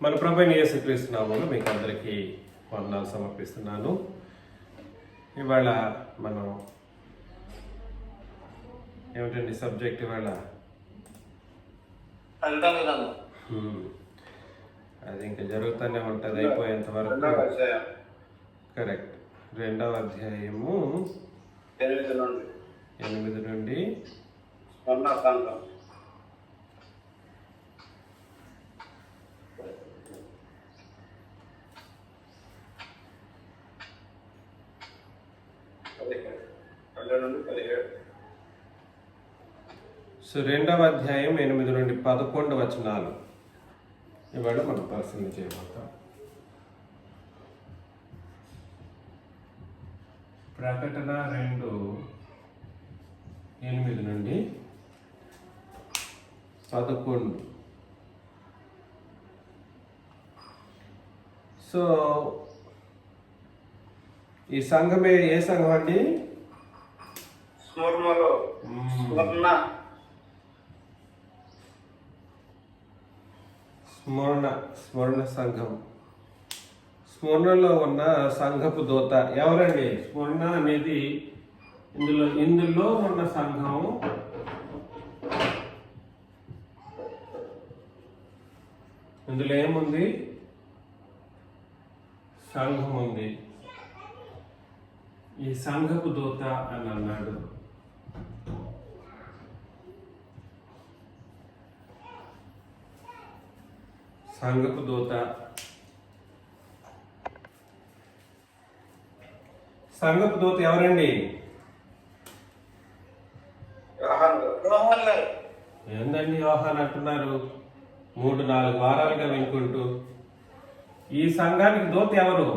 మన ప్రభువైన యేసుక్రీస్తు నామములో మీకు అందరికీ వందనాలు సమర్పిస్తున్నాను. ఇవాళ మనం ఏమిటండి సబ్జెక్ట్ ఇవాళ? అది ఇంకా జరుగుతూనే ఉంటుంది అయిపోయేంత వరకు. కరెక్ట్. 2వ అధ్యాయము 8 నుండి సో 2వ అధ్యాయం 8 నుండి 11 వచనాలు ఇవాళ మనం పరిశీలన చేయబోతాం. ప్రకటన 2:8 నుండి 11. సో ఈ సంఘమే ఏ సంఘం అండి? స్మరణ సంఘం. స్మరణలో ఉన్న సంఘపు దూత ఎవరండి? స్మరణ అనేది ఇందులో ఉన్న సంఘం ఇందులో ఏముంది? సంఘం ఉంది. ఈ సంఘపు దూత అని అన్నాడు. సంఘపు దూత. సంఘపు దూత ఎవరండి? ఏందండి యోహాన్ అంటున్నారు 3-4 వారాలుగా వినుకుంటూ? ఈ సంఘానికి దూత ఎవరు?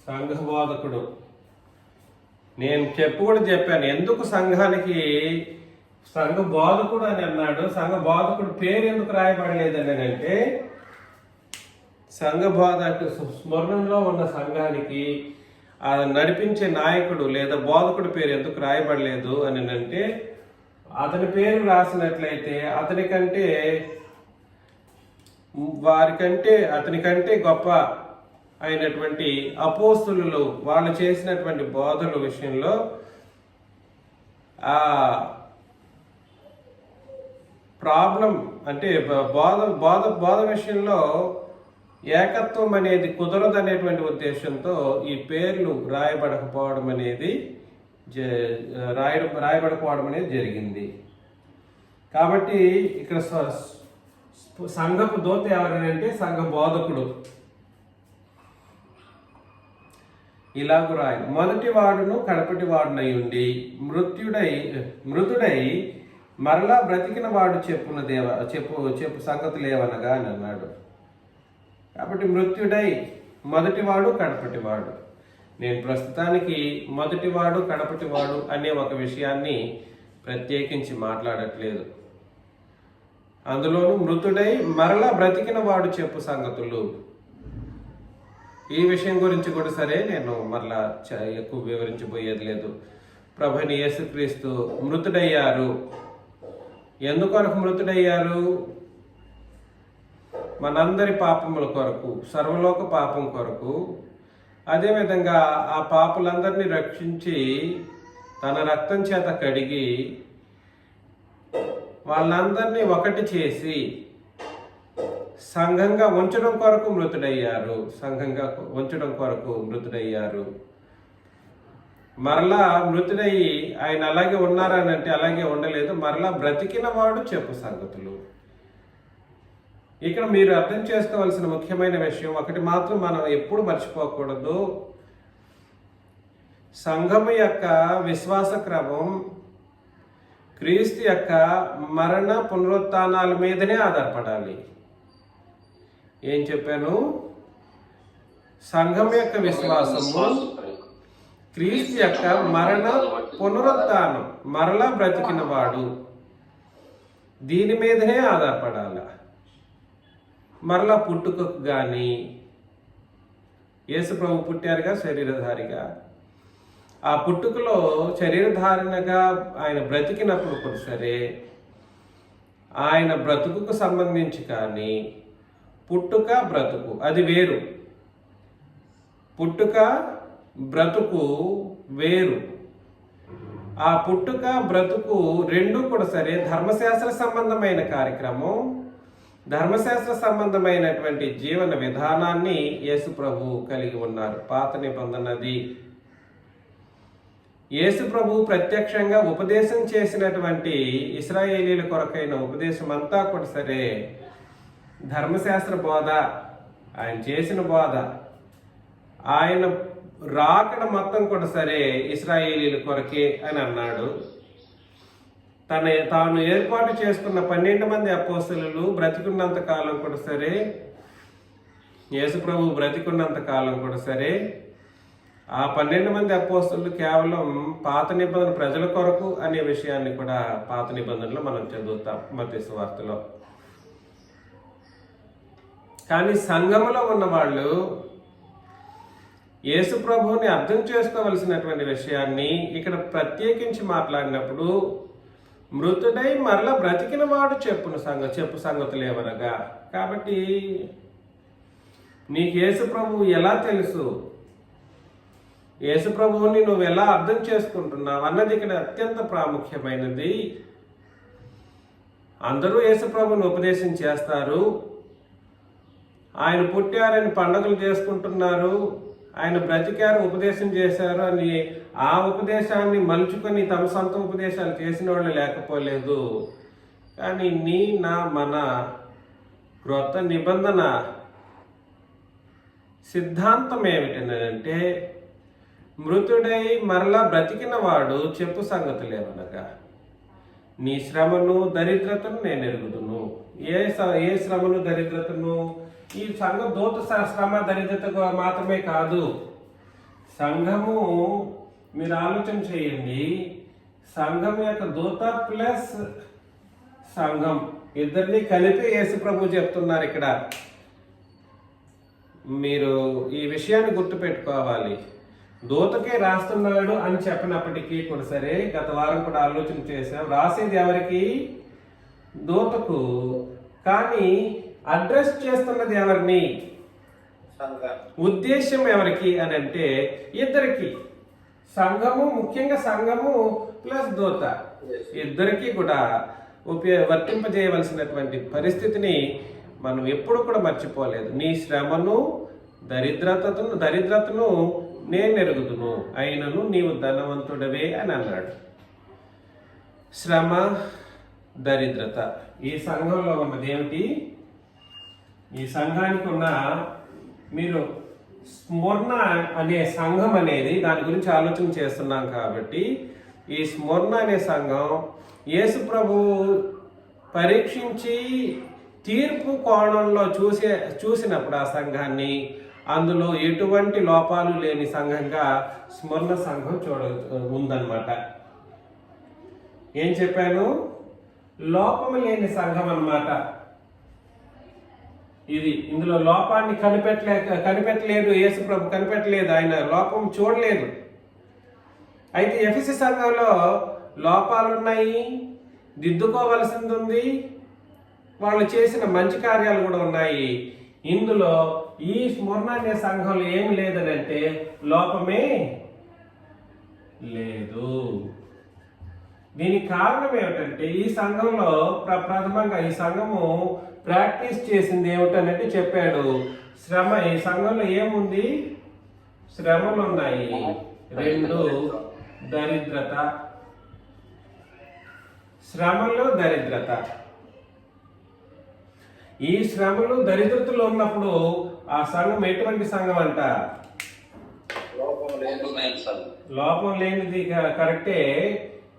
సంఘ బోధకుడు. నేను చెప్పాను ఎందుకు సంఘానికి సంఘ బోధకుడు అని అన్నాడు. సంఘ బోధకుడు పేరు ఎందుకు రాయబడలేదని అంటే, సంఘ స్మరణలో ఉన్న సంఘానికి ఆ నడిపించే నాయకుడు లేదా బోధకుడు పేరు ఎందుకు రాయబడలేదు అని అంటే, అతని పేరు రాసినట్లయితే అతనికంటే గొప్ప అయినటువంటి అపోస్తులు వాళ్ళు చేసినటువంటి బోధల విషయంలో ఆ ప్రాబ్లం అంటే బోధ విషయంలో ఏకత్వం అనేది కుదరదనేటువంటి ఉద్దేశంతో ఈ పేర్లు రాయబడకపోవడం అనేది జరిగింది. కాబట్టి ఇక్కడ సంఘపు దూత ఎవరంటే సంఘ బోధకుడు. ఇలాగు రాయను, మొదటి వాడును కడపటి వాడునై ఉండి మృతుడై మరలా బ్రతికిన వాడు చెప్పు సంగతులు ఏవనగా అని అన్నాడు. కాబట్టి మృత్యుడై మొదటివాడు కడపటివాడు. నేను ప్రస్తుతానికి మొదటివాడు కడపటివాడు అనే ఒక విషయాన్ని ప్రత్యేకించి మాట్లాడట్లేదు. అందులోనూ మృతుడై మరలా బ్రతికిన వాడు చెప్పు సంగతులు, ఈ విషయం గురించి కూడా సరే నేను మరలా ఎక్కువ వివరించబోయేది లేదు. ప్రభువైన యేసుక్రీస్తు మృతుడయ్యారు. ఎందుకొరకు మృతుడయ్యారు? మనందరి పాపముల కొరకు, సర్వలోక పాపం కొరకు. అదేవిధంగా ఆ పాపులందరినీ రక్షించి తన రక్తం చేత కడిగి వాళ్ళందరినీ ఒకటి చేసి సంఘంగా ఉంచడం కొరకు మృతుడయ్యారు. మరలా మృతుడయ్యి ఆయన అలాగే ఉన్నారని అంటే అలాగే ఉండలేదు. మరలా బ్రతికిన వాడు చెప్పు సంగతులు. ఇక్కడ మీరు అర్థం చేసుకోవాల్సిన ముఖ్యమైన విషయం ఒకటి మాత్రం మనం ఎప్పుడు మర్చిపోకూడదు. సంఘము యొక్క విశ్వాస క్రమం క్రీస్తు యొక్క మరణ పునరుత్థానాల మీదనే ఆధారపడాలి. ఏం చెప్పాను? సంఘం యొక్క విశ్వాసము క్రీస్తు యొక్క మరణ పునరుత్థానం, మరలా బ్రతికిన వాడు, దీని మీదనే ఆధారపడాల. మరలా పుట్టుకకు కానీ యేసు ప్రభు పుట్టారుగా శరీరధారిగా, ఆ పుట్టుకలో శరీరధారణగా ఆయన బ్రతికినప్పుడు కూడా సరే, ఆయన బ్రతుకుకు సంబంధించి కానీ పుట్టుక బ్రతుకు అది వేరు. పుట్టుక బ్రతుకు వేరు. ఆ పుట్టుక బ్రతుకు రెండూ కూడా సరే ధర్మశాస్త్ర సంబంధమైన కార్యక్రమం, ధర్మశాస్త్ర సంబంధమైనటువంటి జీవన విధానాన్ని యేసు ప్రభు కలిగి ఉన్నారు. పాత నిబంధనది. యేసు ప్రభు ప్రత్యక్షంగా ఉపదేశం చేసినటువంటి ఇశ్రాయేలీల కొరకైన ఉపదేశం అంతా కూడా సరే ధర్మశాస్త్ర బోధ, ఆయన చేసిన బోధ, ఆయన రాకడ మొత్తం కూడా సరే ఇశ్రాయేలీల కొరకే అని అన్నాడు. తాను ఏర్పాటు చేసుకున్న 12 మంది అపోస్తలులు బ్రతికున్నంత కాలం కూడా సరే, యేసు ప్రభు బ్రతికున్నంత కాలం కూడా సరే, ఆ 12 మంది అపోస్తలులు కేవలం పాత నిబంధన ప్రజల కొరకు అనే విషయాన్ని కూడా పాత నిబంధనలో మనం చదువుతాం మత్తయి సువార్తలో. కానీ సంఘములో ఉన్న వాళ్ళు యేసు ప్రభువుని అర్థం చేసుకోవలసినటువంటి విషయాన్ని ఇక్కడ ప్రత్యేకించి మాట్లాడినప్పుడు, మృతుడై మరలా బ్రతికిన వాడు చెప్పు సంగతులు ఏమనగా. కాబట్టి నీకు యేసు ప్రభువు ఎలా తెలుసు, యేసు ప్రభువుని నువ్వు ఎలా అర్థం చేసుకుంటున్నావు అన్నది ఇక్కడ అత్యంత ప్రాముఖ్యమైనది. అందరూ యేసు ప్రభువుని ఉపదేశం చేస్తారు, ఆయన పుట్టారని పండుగలు చేసుకుంటున్నారు, ఆయన బ్రతికారు ఉపదేశం చేశారు అని ఆ ఉపదేశాన్ని మలుచుకొని తమ సొంత ఉపదేశాలు చేసిన వాళ్ళు లేకపోలేదు. కానీ మన క్రొత్త నిబంధన సిద్ధాంతం ఏమిటంటే, మృతుడై మరలా బ్రతికిన వాడు చెప్పు సంగతులు ఏమనగా, నీ శ్రమను దరిద్రతను నేను ఎరుగుదును. ఏ శ్రమను దరిద్రతను? ఈ సంఘం దూత శ్రమ దరిద్రత మాత్రమే కాదు. సంఘము, మీరు ఆలోచన చేయండి, సంఘం యొక్క దూత ప్లస్ సంఘం ఇద్దరిని కలిపి యేసు ప్రభు చెప్తున్నారు ఇక్కడ. మీరు ఈ విషయాన్ని గుర్తుపెట్టుకోవాలి. దూతకే రాస్తున్నాడు అని చెప్పినప్పటికీ కూడా సరే, గత వారం కూడా ఆలోచన చేశాం, రాసేది ఎవరికి? దూతకు. కానీ అడ్రస్ చేస్తున్నది ఎవరిని? ఉద్దేశం ఎవరికి అని అంటే ఇద్దరికి. సంఘము, ముఖ్యంగా సంఘము ప్లస్ దూత, ఇద్దరికి కూడా వర్తింపజేయవలసినటువంటి పరిస్థితిని మనం ఎప్పుడు కూడా మర్చిపోలేదు. నీ శ్రమను దరిద్రతను నేను ఎరుగుదును, అయినను నీవు ధనవంతుడవే అని అన్నాడు. శ్రమ, దరిద్రత ఈ సంఘంలో ఉన్నది ఏమిటి? ఈ సంఘానికి ఉన్న, మీరు స్మరణ అనే సంఘం అనేది దాని గురించి ఆలోచన చేస్తున్నాం కాబట్టి, ఈ స్మరణ అనే సంఘం యేసు ప్రభువు పరీక్షించి తీర్పు కోణంలో చూసినప్పుడు ఆ సంఘాన్ని, అందులో ఎటువంటి లోపాలు లేని సంఘంగా స్మరణ సంఘం ఉందన్నమాట. ఏం చెప్పాను? లోపము లేని సంఘం అన్నమాట ఇది. ఇందులో లోపాన్ని కనిపెట్టలేదు యేసు ప్రభు, కనిపెట్టలేదు, ఆయన లోపం చూడలేదు. అయితే ఎఫెసు సంఘంలో లోపాలున్నాయి, దిద్దుకోవలసింది ఉంది, వాళ్ళు చేసిన మంచి కార్యాలు కూడా ఉన్నాయి. ఇందులో ఈ స్మరణ అనే సంఘంలో ఏమి లేదని అంటే లోపమే లేదు. దీనికి కారణం ఏమిటంటే, ఈ సంఘంలో ప్రథమంగా ఈ సంఘము ప్రాక్టీస్ చేసింది ఏమిటనంటే చెప్పాడు, శ్రమ. ఈ సంఘంలో ఏముంది? శ్రమలు ఉన్నాయి. 2 దరిద్రత. శ్రమలు, దరిద్రత. ఈ శ్రమలు దరిద్రతలు ఉన్నప్పుడు ఆ సంఘం ఎటువంటి సంఘం అంట? లోపం లేనిది. కరెక్టే.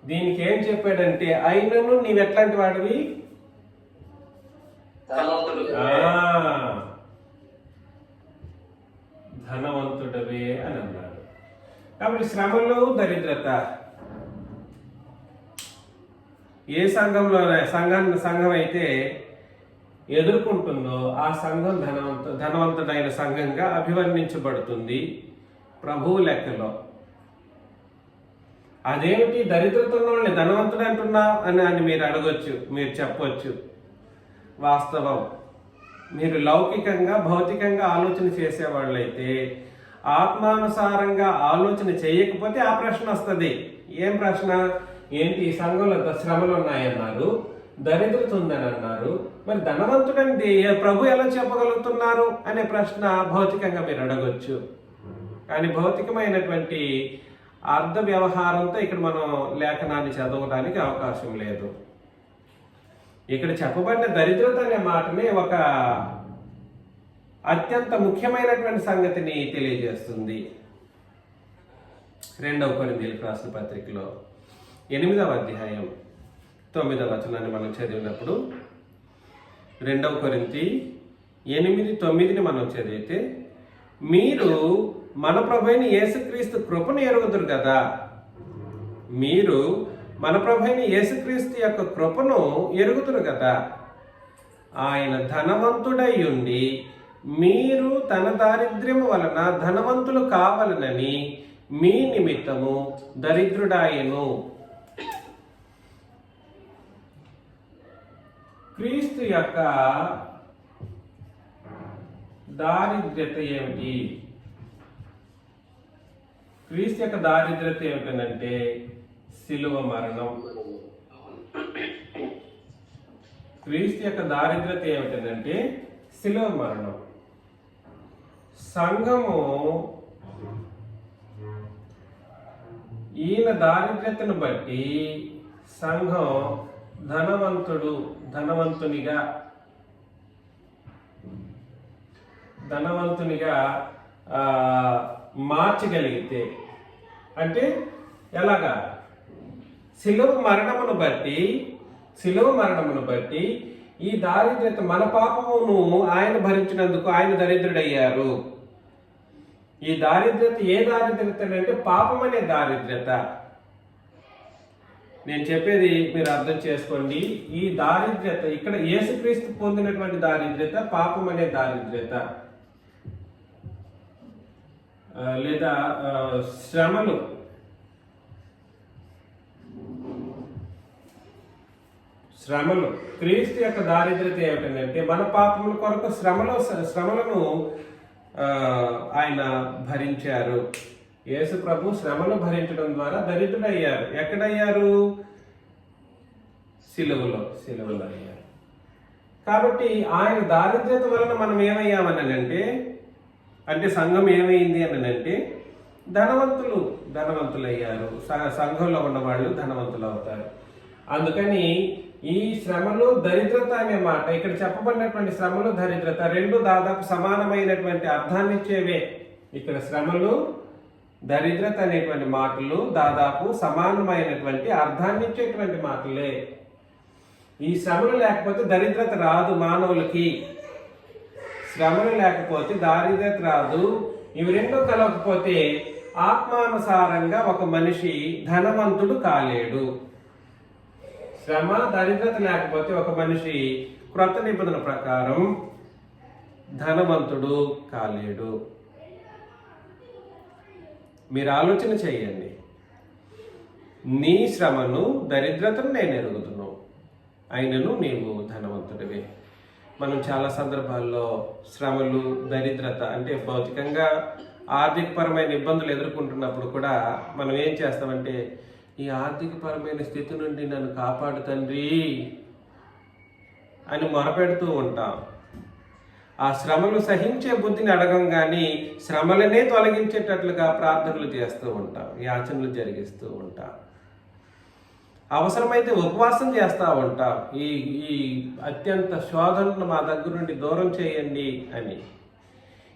దీనికి ఏం చెప్పాడంటే, అయినను నీవు ఎట్లాంటి వాడివి? ధనవంతుడవే అని అన్నాడు. కాబట్టి శ్రమలు, దరిద్రత ఏ సంఘం అయితే ఎదుర్కొంటుందో ఆ సంఘం ధనవంతుడైన సంఘంగా అభివర్ణించబడుతుంది ప్రభువు లెక్కలో. అదేమిటి దరిద్రత ఉన్న వాళ్ళని ధనవంతుడు అంటున్నావు అని మీరు అడగొచ్చు, మీరు చెప్పొచ్చు. వాస్తవం. మీరు లౌకికంగా భౌతికంగా ఆలోచన చేసేవాళ్ళైతే ఆత్మానుసారంగా ఆలోచన చేయకపోతే ఆ ప్రశ్న వస్తుంది. ఏం ప్రశ్న? ఏంటి ఈ సంఘంలో శ్రమలు ఉన్నాయన్నారు, దరిద్రత ఉందని అన్నారు, మరి ధనవంతుడండి ప్రభు ఎలా చెప్పగలుగుతున్నారు అనే ప్రశ్న భౌతికంగా మీరు అడగొచ్చు. కానీ భౌతికమైనటువంటి అర్థ వ్యవహారంతో ఇక్కడ మనం లేఖనాన్ని చదవడానికి అవకాశం లేదు. ఇక్కడ చెప్పబడిన దరిద్రత అనే మాటని ఒక అత్యంత ముఖ్యమైనటువంటి సంగతిని తెలియజేస్తుంది. 2వ కొరింథీయులకు రాసిన పత్రికలో 8వ అధ్యాయం 9వ వచనాన్ని మనం చదివినప్పుడు 2వ కొరింథీ 8:9 మనం చదివితే, మీరు మన ప్రభువైన యేసుక్రీస్తు కృపను ఎరుగుదురు కదా. మీరు మన ప్రభువైన యేసుక్రీస్తు యొక్క కృపను ఎరుగుదురు కదా. ఆయన ధనవంతుడై ఉండి మీరు తన దారిద్ర్యము వలన ధనవంతులు కావాలనని మీ నిమిత్తము దరిద్రుడాయను. క్రీస్తు యొక్క దారిద్ర్యత ఏమిటి? క్రీస్తు యొక్క దారిద్ర్యత ఏమిటంటే శిలువ మరణం. క్రీస్తు యొక్క దారిద్ర్యత ఏమిటంటే శిలువ మరణం. సంఘము ఈయన దారిద్ర్యతను బట్టి సంఘం ధనవంతునిగా మార్చగలిగితే, అంటే ఎలాగా? శిలువ మరణమును బట్టి ఈ దారిద్ర్యత, మన పాపమును ఆయన భరించినందుకు ఆయన దరిద్రుడయ్యారు. ఈ దారిద్ర్యత ఏ దారిద్ర్యత అంటే పాపం అనే దారిద్ర్యత. నేను చెప్పేది మీరు అర్థం చేసుకోండి. ఈ దారిద్ర్యత ఇక్కడ యేసుక్రీస్తు పొందినటువంటి దారిద్ర్యత పాపం అనే దారిద్ర్యత, లేదా శ్రమలు. క్రీస్తు యొక్క దారిద్ర్యత ఏమిటంటే మన పాపముల కొరకు శ్రమలను ఆయన భరించారు. యేసు ప్రభు శ్రమను భరించడం ద్వారా దరిద్రుడయ్యారు. ఎక్కడయ్యారు? సిలువలో అయ్యారు. కాబట్టి ఆయన దారిద్ర్యత వలన మనం ఏమయ్యామనంటే, అంటే సంఘం ఏమైంది అనంటే ధనవంతులయ్యారు. సంఘంలో ఉన్న వాళ్ళు ధనవంతులు అవుతారు. అందుకని ఈ శ్రమలు దరిద్రత అనే మాట, ఇక్కడ చెప్పబడినటువంటి శ్రమలు దరిద్రత రెండు దాదాపు సమానమైనటువంటి అర్థాన్ని ఇచ్చేవే. ఇక్కడ శ్రమలు దరిద్రత అనేటువంటి మాటలు దాదాపు సమానమైనటువంటి అర్థాన్ని ఇచ్చేటువంటి మాటలే. ఈ శ్రమలు లేకపోతే దరిద్రత రాదు మానవులకి. శ్రమలు లేకపోతే దారిద్రత రాదు. ఇవి రెండూ కలవకపోతే ఆత్మానుసారంగా ఒక మనిషి ధనవంతుడు కాలేడు. శ్రమ దరిద్రత లేకపోతే ఒక మనిషి క్రొత్త నిబంధన ప్రకారం ధనవంతుడు కాలేడు. మీరు ఆలోచన చేయండి. నీ శ్రమను దరిద్రతను నేను ఎరుగుదును, అయినను నీవు ధనవంతుడివే. మనం చాలా సందర్భాల్లో శ్రమలు దరిద్రత అంటే భౌతికంగా ఆర్థికపరమైన ఇబ్బందులు ఎదుర్కొంటున్నప్పుడు కూడా మనం ఏం చేస్తామంటే, ఈ ఆర్థికపరమైన స్థితి నుండి నన్ను కాపాడు తండ్రి అని మొరపెడుతూ ఉంటాం. ఆ శ్రమలు సహించే బుద్ధిని అడగం కానీ శ్రమలనే తొలగించేటట్లుగా ప్రార్థనలు చేస్తూ ఉంటాం, యాచనలు జరిగిస్తూ ఉంటాం. అవసరమైతే ఉపవాసం చేస్తూ ఉంటాం. ఈ అత్యంత శోధనను మా దగ్గర నుండి దూరం చేయండి అని.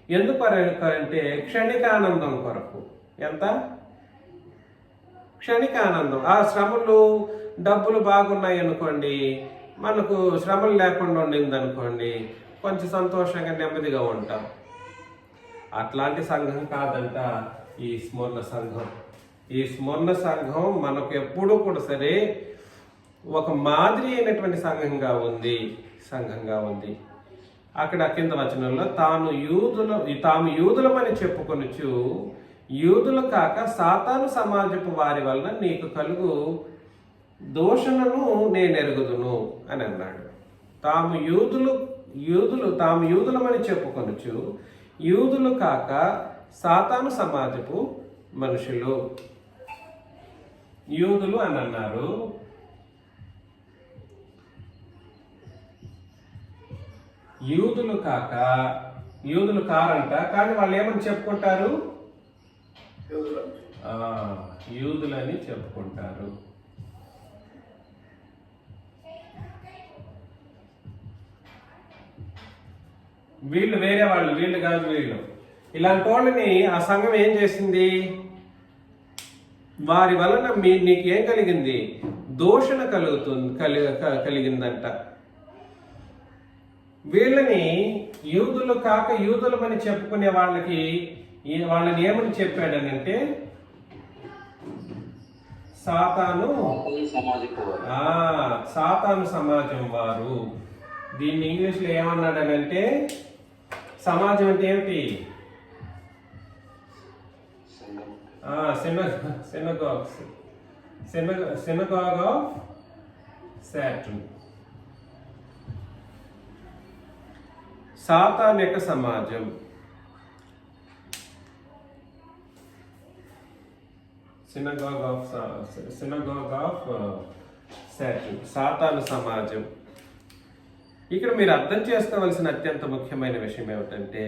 ఎందుకంటే క్షణికానందం కొరకు. ఎంత క్షణికానందం. ఆ శ్రమలు డబ్బులు బాగున్నాయి అనుకోండి, మనకు శ్రమలు లేకుండా ఉండింది అనుకోండి, కొంచెం సంతోషంగా నెమ్మదిగా ఉంటాం. అట్లాంటి సంఘం కాదంట ఈ స్మరణ సంఘం. ఈ స్మరణ సంఘం మనకు ఎప్పుడూ కూడా సరే ఒక మాదిరి అయినటువంటి సంఘంగా ఉంది. అక్కడ కింద వచనంలో తాము యూదులమని చెప్పుకొనుచు యూదులు కాక సాతాను సమాజపు వారి వలన నీకు కలుగు దూషణను నేను ఎరుగుదును అని అన్నాడు. తాము యూదులమని చెప్పుకొనుచు యూదులు కాక సాతాను సమాజపు మనుషులు. యూదులు అని అన్నారు. యూదులు కారంట, కానీ వాళ్ళు ఏమని చెప్పుకుంటారు? యూదులని చెప్పుకుంటారు. వీళ్ళు వేరే వాళ్ళు, వీళ్ళు కాదు వీళ్ళు. ఇలాంటి వాళ్ళని ఆ సంఘం ఏం చేసింది? వారి వలన నీకేం కలిగింది? దూషణ కలిగిందంట. వీళ్ళని యూదులు కాక యూదులమని చెప్పుకునే వాళ్ళని ఏమని చెప్పాడనంటే సాతాను సమాజం వారు. దీన్ని ఇంగ్లీష్లో ఏమన్నాడనంటే, సమాజం అంటే ఏమిటి? synagogue of Satan. సాతాను యొక్క సమాజం. synagogue of Satan, సాతాను సమాజం. ఇక్కడ మీరు అర్థం చేసుకోవాల్సిన అత్యంత ముఖ్యమైన విషయం ఏమిటంటే,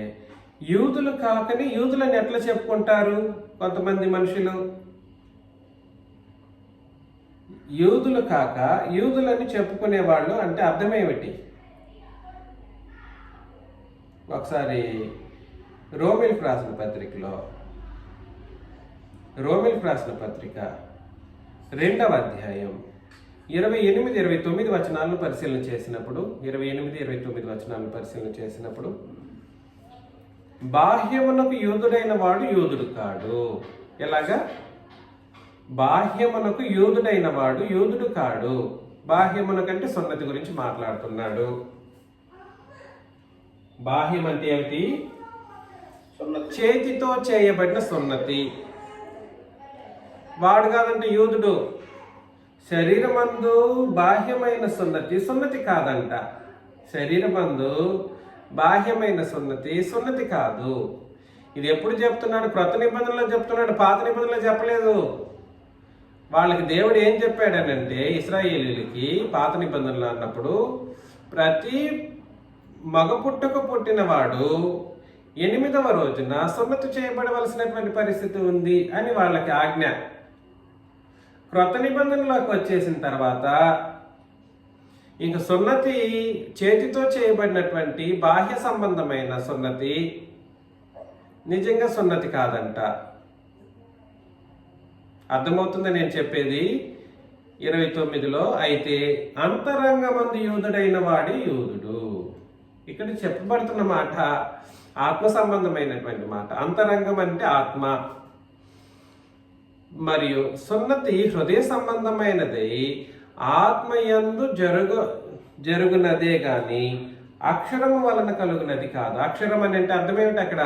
యూదులు కాకని యూదులని ఎట్లా చెప్పుకుంటారు కొంతమంది మనుషులు? యూదులు కాక యూదులని చెప్పుకునేవాళ్ళు అంటే అర్థమేమిటి? ఒకసారి రోమిల్కి రాసిన పత్రిక 2వ అధ్యాయం 28-29 వచనాలను పరిశీలన చేసినప్పుడు బాహ్యమునకు యూదుడైన వాడు యూదుడు కాడు. ఎలాగా? బాహ్యమునకు యూదుడైన వాడు యూదుడు కాడు. బాహ్యమునకంటే సున్నతి గురించి మాట్లాడుతున్నాడు. బాహ్యం అంటే ఏమిటి? చేతితో చేయబడిన సున్నతి. వాడు కాదంటే యూదుడు. శరీరమందు బాహ్యమైన సున్నతి కాదంట. శరీరమందు బాహ్యమైన సున్నతి కాదు. ఇది ఎప్పుడు చెప్తున్నాడు? క్రొత్త నిబంధనలో చెప్తున్నాడు, పాత నిబంధనలో చెప్పలేదు. వాళ్ళకి దేవుడు ఏం చెప్పాడనంటే, ఇశ్రాయేలీలకి పాత నిబంధనలు అన్నప్పుడు, ప్రతి మగ పుట్టిన వాడు 8వ రోజున సున్నతి చేయబడవలసినటువంటి పరిస్థితి ఉంది అని వాళ్ళకి ఆజ్ఞ. క్రొత్త నిబంధనలోకి వచ్చేసిన తర్వాత ఇంక సున్నతి చేతితో చేయబడినటువంటి బాహ్య సంబంధమైన సున్నతి నిజంగా సున్నతి కాదంట. అర్థమవుతుందని నేను చెప్పేది? 29లో అయితే అంతరంగమందు యూదుడైన వాడి యూదుడు. ఇక్కడ చెప్పబడుతున్న మాట ఆత్మ సంబంధమైనటువంటి మాట. అంతరంగం అంటే ఆత్మ, మరియు సున్నతి హృదయ సంబంధమైనది, ఆత్మయందు జరుగునదే గాని అక్షరము వలన కలుగునది కాదు. అక్షరం అని అంటే అర్థం ఏమిటి అక్కడ?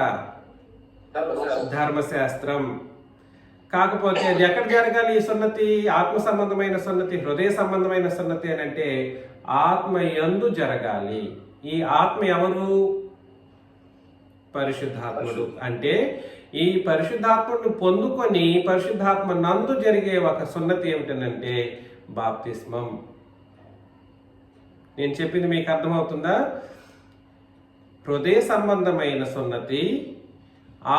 ధర్మశాస్త్రం. కాకపోతే అది ఎక్కడ జరగాలి? ఈ సున్నతి ఆత్మ సంబంధమైన సున్నతి, హృదయ సంబంధమైన సున్నతి అని అంటే ఆత్మయందు జరగాలి. ఈ ఆత్మ ఎవరు? పరిశుద్ధాత్ముడు. అంటే ఈ పరిశుద్ధాత్మను పొందుకొని పరిశుద్ధాత్మ నందు జరిగే ఒక సున్నతి ఏమిటనంటే బాప్తిస్మం. నేను చెప్పింది మీకు అర్థమవుతుందా? హృదయ సంబంధమైన సున్నతి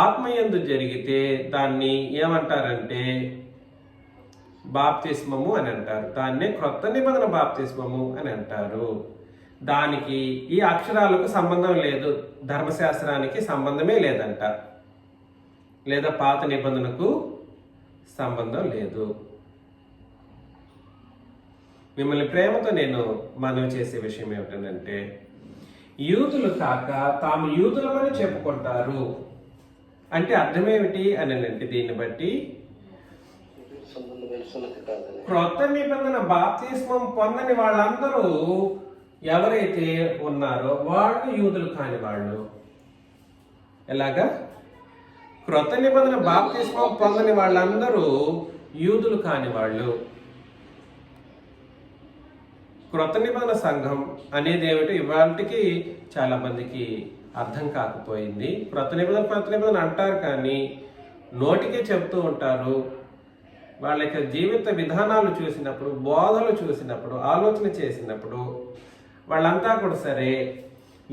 ఆత్మయందు జరిగితే దాన్ని ఏమంటారంటే బాప్తిస్మము అని అంటారు. దాన్నే క్రొత్త నిబంధన బాప్తిస్మము అని అంటారు. దానికి ఈ అక్షరాలకు సంబంధం లేదు, ధర్మశాస్త్రానికి సంబంధమే లేదంట, లేదా పాత నిబంధనకు సంబంధం లేదు. మిమ్మల్ని ప్రేమతో నేను మనవి చేసే విషయం ఏమిటంటే, యూదులు కాక తాము యూదులమని చెప్పుకుంటారు అంటే అర్థమేమిటి అని అంటే, దీన్ని బట్టి క్రొత్త నిబంధన బాప్తిస్మం పొందని వాళ్ళందరూ ఎవరైతే ఉన్నారో వాళ్ళు యూదులు కాని వాళ్ళు. ఎలాగా? క్రొత్త నిబంధన బాప్తిస్మం పొందని వాళ్ళందరూ యూదులు కాని వాళ్ళు. క్రొత్త నిబంధన సంఘం అనేది ఏమిటో ఇవాళకి చాలా మందికి అర్థం కాకపోయింది. క్రొత్త నిబంధన అంటారు కానీ నోటికే చెప్తూ ఉంటారు. వాళ్ళ యొక్క జీవిత విధానాలు చూసినప్పుడు, బోధలు చూసినప్పుడు, ఆలోచన చేసినప్పుడు వాళ్ళంతా కూడా సరే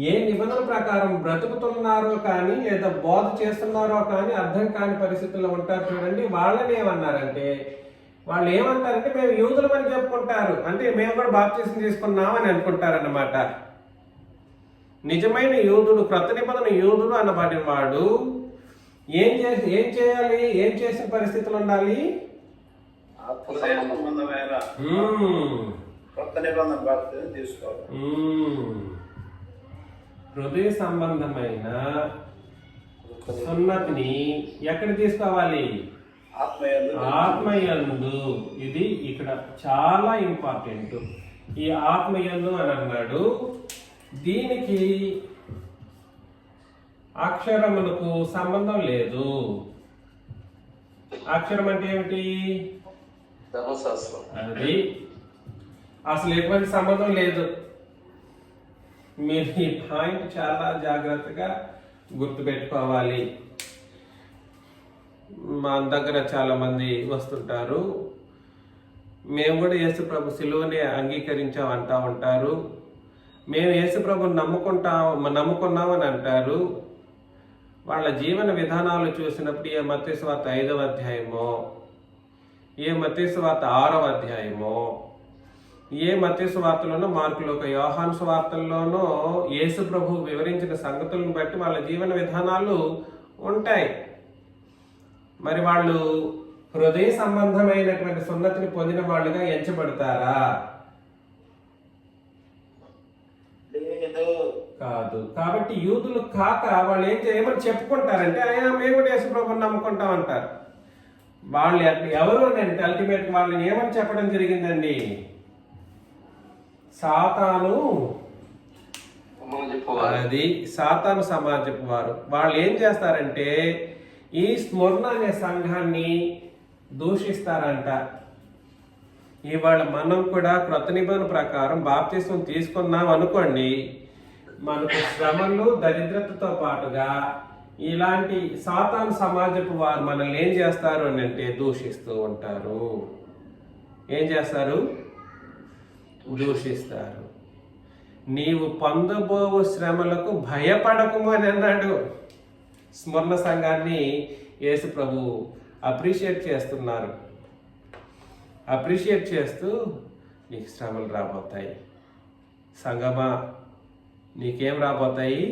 ఏ నిబంధన ప్రకారం బ్రతుకుతున్నారో కానీ లేదా బోధ చేస్తున్నారో కానీ అర్థం కాని పరిస్థితుల్లో ఉంటారు. చూడండి, వాళ్ళని వాళ్ళు ఏమంటారంటే మేము యూదులమని చెప్పుకుంటారు, అంటే మేము కూడా బాప్తిసం తీసుకున్నామని అనుకుంటారన్నమాట. నిజమైన యూదుడు, క్రొత్త నిబంధన యూదుడు అన్నబడిన వాడు ఏం చేయాలి, ఏం చేసిన పరిస్థితులు ఉండాలి? హృదయ సంబంధమైన సున్నతిని ఎక్కడ తీసుకోవాలి? ఆత్మయందు. ఇది ఇక్కడ చాలా ఇంపార్టెంట్. ఈ ఆత్మయందు అని అన్నాడు. దీనికి అక్షరములకు సంబంధం లేదు. అక్షరం అంటే ఏమిటి? అది అసలు ఎటువంటి సంబంధం లేదు. మీరు ఈ పాయింట్ చాలా జాగ్రత్తగా గుర్తుపెట్టుకోవాలి. మా దగ్గర చాలా మంది వస్తుంటారు, మేము కూడా యేసుప్రభు సిలువని అంగీకరించాం అంటా ఉంటారు, మేము యేసుప్రభుని నమ్ముకున్నామని అంటారు. వాళ్ళ జీవన విధానాలు చూసినప్పుడు ఏ మత్తయి సువార్త 5వ అధ్యాయమో, ఏ మత్తయి సువార్త 6వ అధ్యాయమో, ఏ మత్తయి సువార్తలోనో, మార్కులోక యోహాను సువార్తల్లోనో యేసు ప్రభు వివరించిన సంగతులను బట్టి వాళ్ళ జీవన విధానాలు ఉంటాయి. మరి వాళ్ళు హృదయ సంబంధమైనటువంటి సున్నతిని పొందిన వాళ్ళుగా ఎంచబడతారా? కాదు. కాబట్టి యూదులు కాక వాళ్ళు ఏమని చెప్పుకుంటారంటే మేము కూడా యేసు ప్రభువుని నమ్ముకుంటాం అంటారు. వాళ్ళు ఎవరు అంటే అల్టిమేట్ వాళ్ళని ఏమని చెప్పడం జరిగిందండి? సాతాను సమాజపు వారు. వాళ్ళు ఏం చేస్తారంటే ఈ స్మరణ అనే సంఘాన్ని దూషిస్తారంట. ఇవాళ మనం కూడా క్రొత్త నిబంధన ప్రకారం బాప్తిస్మం తీసుకున్నాం అనుకోండి, మనకు శ్రమలు, దరిద్రతతో పాటుగా ఇలాంటి సాతాను సమాజపు వారు మనల్ని ఏం చేస్తారు అని అంటే దూషిస్తూ ఉంటారు. ఏం చేస్తారు? దూషిస్తారు. నీవు పొందబోవు శ్రమలకు భయపడకుము అని అన్నాడు. స్మరణ సంఘాన్ని యేసు ప్రభు అప్రిషియేట్ చేస్తున్నారు. అప్రిషియేట్ చేస్తూ నీకు శ్రమలు రాబోతాయి. సంగమా, నీకేం రాబోతాయి?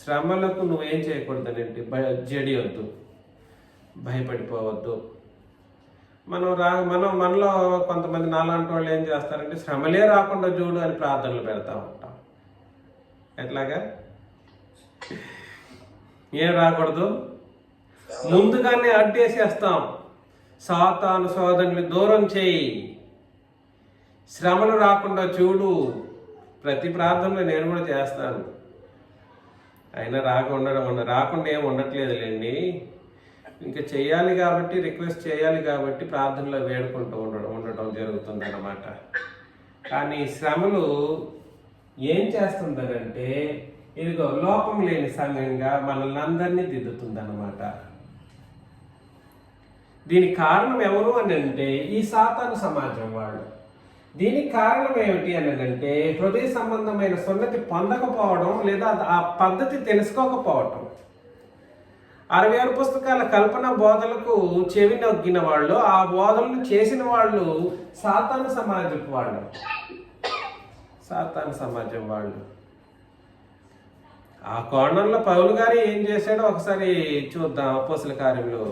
శ్రమలకు నువ్వేం చేయకూడదనంటే జడియొద్దు, భయపడిపోవద్దు. మనలో కొంతమంది నాలాంటి వాళ్ళు ఏం చేస్తారంటే శ్రమలే రాకుండా చూడు అని ప్రార్థనలు పెడతా ఉంటాం. ఎట్లాగా? ఏం రాకూడదు, ముందుగానే అడ్డేసేస్తాం. సాతాను సోదరుని దూరం చేయి, శ్రమలు రాకుండా చూడు. ప్రతి ప్రార్థనలో నేను కూడా చేస్తాను. అయినా రాకుండా ఏమి ఉండట్లేదులేండి. ఇంకా చేయాలి కాబట్టి, రిక్వెస్ట్ చేయాలి కాబట్టి ప్రార్థనలో వేడుకుంటూ ఉండటం జరుగుతుంది అన్నమాట. కానీ శ్రమలు ఏం చేస్తుందనంటే ఇదిగో లోపం లేని సంఘంగా మనల్ని అందరినీ దిద్దుతుంది అన్నమాట. దీనికి కారణం ఎవరు అని అంటే ఈ సాతాను సమాజం వాళ్ళు. దీనికి కారణం ఏమిటి అని అంటే హృదయ సంబంధమైన సున్నతి పొందకపోవడం, లేదా ఆ పద్ధతి తెలుసుకోకపోవటం. 66 పుస్తకాల కల్పన బోధలకు చెవి నొగ్గిన వాళ్ళు, ఆ బోధనలు చేసిన వాళ్ళు సాతాను సమాజం వాళ్ళు. సాతాను సమాజం వాళ్ళు. ఆ కోణంలో పౌలు గారు ఏం చేశాడో ఒకసారి చూద్దాం. అపోస్తల కార్యంలో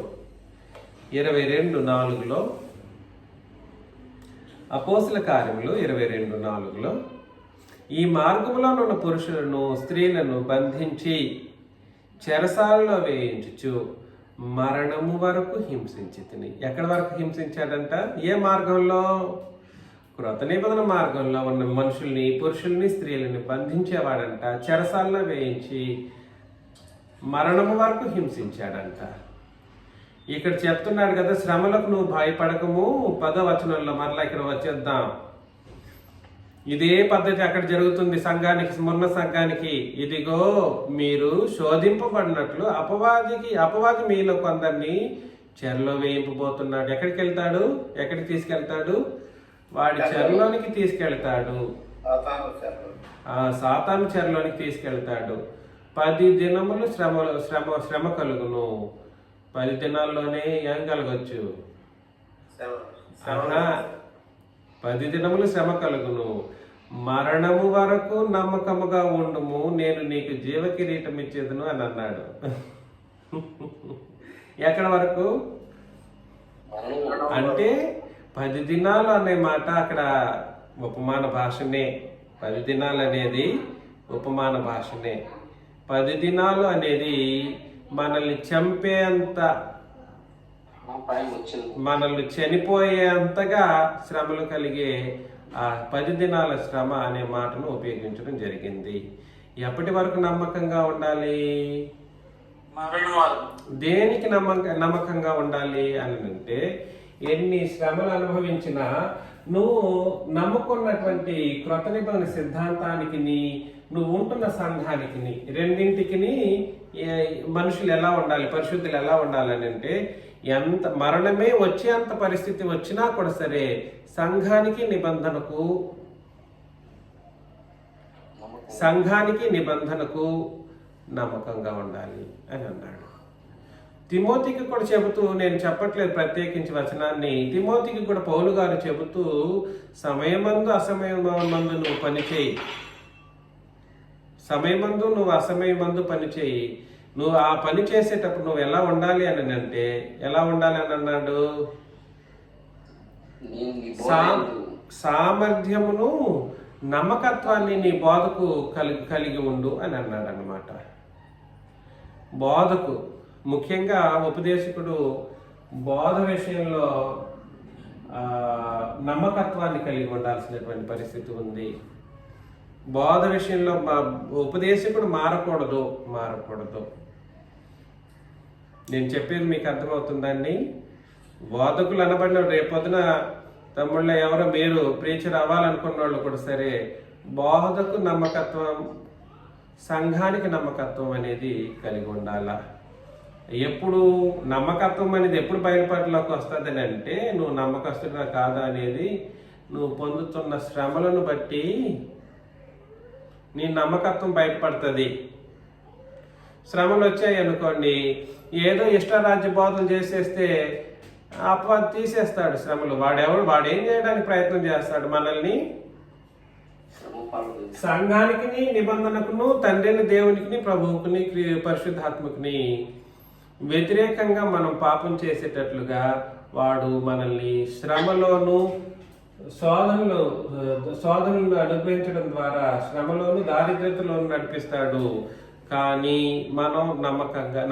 22:4 అపోస్తల కార్యములు 22:4 ఈ మార్గంలో ఉన్న పురుషులను స్త్రీలను బంధించి చెరసాలలో వేయించుచు మరణము వరకు హింసించితిని. ఎక్కడి వరకు హింసించాడంట? ఏ మార్గంలో? క్రొత్త నిబంధన మార్గంలో ఉన్న మనుషుల్ని, పురుషుల్ని, స్త్రీలని బంధించేవాడంట. చెరసాలలో వేయించి మరణము వరకు హింసించాడంట. ఇక్కడ చెప్తున్నాడు కదా, శ్రమలకు నువ్వు భయపడకము. 10వ వచనంలో మరలా ఇక్కడ వచ్చేద్దాం. ఇదే పద్ధతి అక్కడ జరుగుతుంది సంఘానికి, మొన్న సంఘానికి. ఇదిగో మీరు శోధింపబడినట్లు అపవాది మీలో కొందరిని చెరలో వేయింపబోతున్నాడు. ఎక్కడికి తీసుకెళ్తాడు? వాడి చెరలోనికి తీసుకెళ్తాడు. సాతాను చెరలోనికి తీసుకెళ్తాడు. 10 దినములు శ్రమ కలుగును. 10 దినాల్లోనే ఏం కలగచ్చు? 10 దినములు శ్రమ కలుగును. మరణము వరకు నమ్మకముగా ఉండుము, నేను నీకు జీవ కిరీటం ఇచ్చేదను అని అన్నాడు. ఎక్కడ వరకు అంటే 10 దినాలు అనే మాట అక్కడ ఉపమాన భాషనే. 10 దినాలు అనేది ఉపమాన భాషనే. 10 దినాలు అనేది మనల్ని చంపేంత, మనల్ని చనిపోయేంతగా శ్రమలు కలిగే ఆ 10 దినాల శ్రమ అనే మాటను ఉపయోగించడం జరిగింది. ఎప్పటి వరకు నమ్మకంగా ఉండాలి? దేనికి నమ్మకంగా ఉండాలి అని అంటే, ఎన్ని శ్రమలు అనుభవించినా నువ్వు నమ్ముకున్నటువంటి కృత నిబంధన సిద్ధాంతానికి, నువ్వు ఉంటున్న సంఘానికి, రెండింటికి మనుషులు ఎలా ఉండాలి, పరిశుద్ధులు ఎలా ఉండాలని అంటే, ఎంత మరణమే వచ్చేంత పరిస్థితి వచ్చినా కూడా సరే సంఘానికి నిబంధనకు నమ్మకంగా ఉండాలి అని అన్నాడు. తిమోతికి కూడా చెబుతూ, నేను చెప్పట్లేదు ప్రత్యేకించి వచనాన్ని, తిమోతికి కూడా పౌలు గారు చెబుతూ, సమయమందు అసమయమందు నువ్వు పనిచేయి, సమయమందు నువ్వు అసమయమందు పనిచేయి. నువ్వు ఆ పని చేసేటప్పుడు నువ్వు ఎలా ఉండాలి అని అంటే, ఎలా ఉండాలి అని అన్నాడు? సామర్థ్యమును నమ్మకత్వాన్ని నీ బోధకు కలిగి ఉండు అని అన్నాడు అన్నమాట. బోధకు, ముఖ్యంగా ఉపదేశకుడు బోధ విషయంలో నమ్మకత్వాన్ని కలిగి ఉండాల్సినటువంటి పరిస్థితి ఉంది. బోధ విషయంలో ఉపదేశకుడు మారకూడదు. నేను చెప్పేది మీకు అర్థమవుతుందండి. బోధకులు అనబడిన రేపొద్దున తమ్ముళ్ళ ఎవరో మీరు ప్రీచర్ అవ్వాలనుకున్న వాళ్ళు కూడా సరే, బోధకు నమ్మకత్వం, సంఘానికి నమ్మకత్వం అనేది కలిగి ఉండాల. ఎప్పుడు నమ్మకత్వం అనేది ఎప్పుడు బయలుపడలోకి వస్తుందని అంటే, నువ్వు నమ్మకస్తుడా కాదా అనేది నువ్వు పొందుతున్న శ్రమలను బట్టి నీ నమ్మకత్వం బయటపడుతుంది. శ్రమలు వచ్చాయి అనుకోండి, ఏదో ఇష్టరాజ్య బోధలు చేసేస్తే అపవాది తీసేస్తాడు శ్రమలు. వాడేం చేయడానికి ప్రయత్నం చేస్తాడు? మనల్ని సంఘానికి, నిబంధనకును, తండ్రిని దేవునికి, ప్రభువుకుని, పరిశుద్ధాత్మకుని వ్యతిరేకంగా మనం పాపం చేసేటట్లుగా వాడు మనల్ని శ్రమలోను, శోధనలు అనుభవించడం ద్వారా శ్రమలోను, దారిద్ర్యతలోను నడిపిస్తాడు. కానీ మనం నమ్మకంగా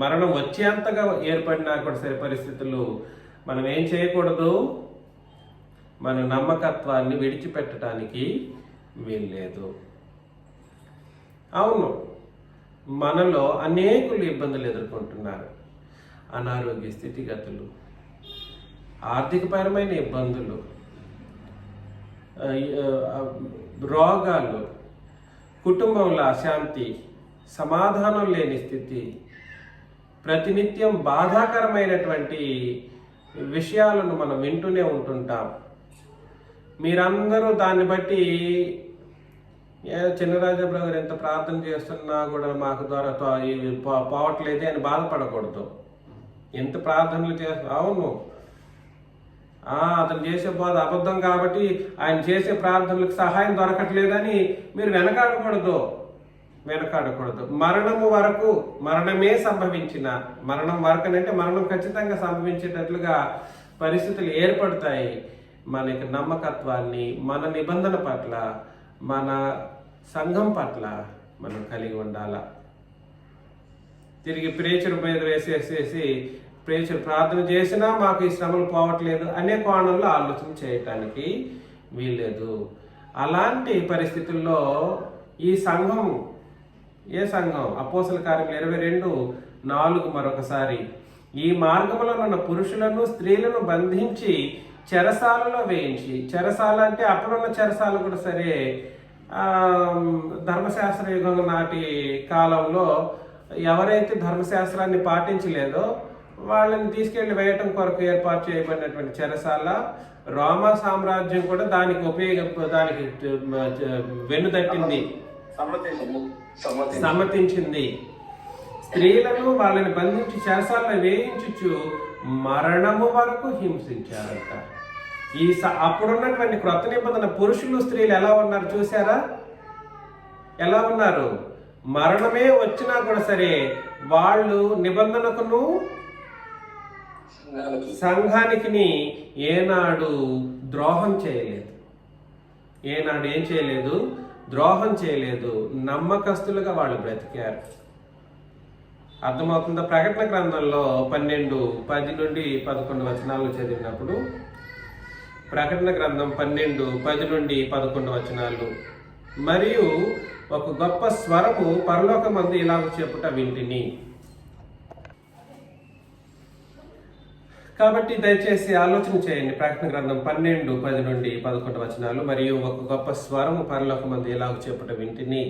మరణం వచ్చేంతగా ఏర్పడినా కూడా సరే పరిస్థితులు, మనం ఏం చేయకూడదు? మన నమ్మకత్వాన్ని విడిచిపెట్టడానికి వీల్లేదు. అవును, మనలో అనేకులు ఇబ్బందులు ఎదుర్కొంటున్నారు. అనారోగ్య స్థితిగతులు, ఆర్థికపరమైన ఇబ్బందులు, రోగాలు, కుటుంబంలో అశాంతి, సమాధానం లేని స్థితి, ప్రతినిత్యం బాధాకరమైనటువంటి విషయాలను మనం వింటూనే ఉంటుంటాం. మీరందరూ దాన్ని బట్టి చిన్నరాజా బ్రదర్ ఎంత ప్రార్థన చేస్తున్నా కూడా మాకు ద్వారా పోవట్లేదే అని బాధపడకూడదు. ఎంత ప్రార్థనలు చేస్తున్నా, అవును అతను చేసే బోధ అబద్ధం కాబట్టి ఆయన చేసే ప్రార్థనలకు సహాయం దొరకట్లేదని మీరు వెనకాడకూడదు. మరణమే సంభవించిన, మరణం వరకనంటే మరణం ఖచ్చితంగా సంభవించేటట్లుగా పరిస్థితులు ఏర్పడతాయి. మనకి నమ్మకత్వాన్ని, మన నిబంధన పట్ల, మన సంఘం పట్ల మనం కలిగి ఉండాల. తిరిగి ప్రేచర్ మీద వేసేసేసి ప్రేచర్ ప్రార్థన చేసినా మాకు ఈ శ్రమలు పోవట్లేదు అనే కోణంలో ఆలోచన చేయటానికి వీల్లేదు. అలాంటి పరిస్థితుల్లో ఈ సంఘం ఏ సంఘం? అపోస్తల కార్యములు 22:4 మరొకసారి, ఈ మార్గములో ఉన్న పురుషులను స్త్రీలను బంధించి చెరసాలలో వేయించి, చెరసాల అంటే అప్పుడున్న చెరసాల కూడా సరే, ధర్మశాస్త్ర యుగం నాటి కాలంలో ఎవరైతే ధర్మశాస్త్రాన్ని పాటించలేదో వాళ్ళని తీసుకెళ్లి వేయటం కొరకు ఏర్పాటు చేయబడినటువంటి చెరసాల. రోమా సామ్రాజ్యం కూడా దానికి వెన్నుదట్టింది, సమ్మతించింది. స్త్రీలను వాళ్ళని బంధించి చెరసాలలో వేయించుచు మరణము వరకు హింసించారంట. అప్పుడున్నటువంటి క్రొత్త నిబంధన పురుషులు స్త్రీలు ఎలా ఉన్నారు చూసారా? ఎలా ఉన్నారు? మరణమే వచ్చినా కూడా సరే వాళ్ళు నిబంధనకును సంఘానికి ఏనాడు ద్రోహం చేయలేదు. ఏనాడు ఏం చేయలేదు? ద్రోహం చేయలేదు. నమ్మకస్తులుగా వాళ్ళు బ్రతికారు. అర్థమవుతుందా? ప్రకటన గ్రంథంలో 12:10-11 చదివినప్పుడు, ప్రకటన గ్రంథం 12:10-11 మరియు ఒక గొప్ప స్వరము పరలోకమందు ఇలాగ చెప్పుట వింటిని. కాబట్టి దయచేసి ఆలోచన చేయండి. ప్రకటన గ్రంథం 12:10-11 మరియు ఒక గొప్ప స్వరము పరలోకమందు ఇలాగ చెప్పుట వింటిని,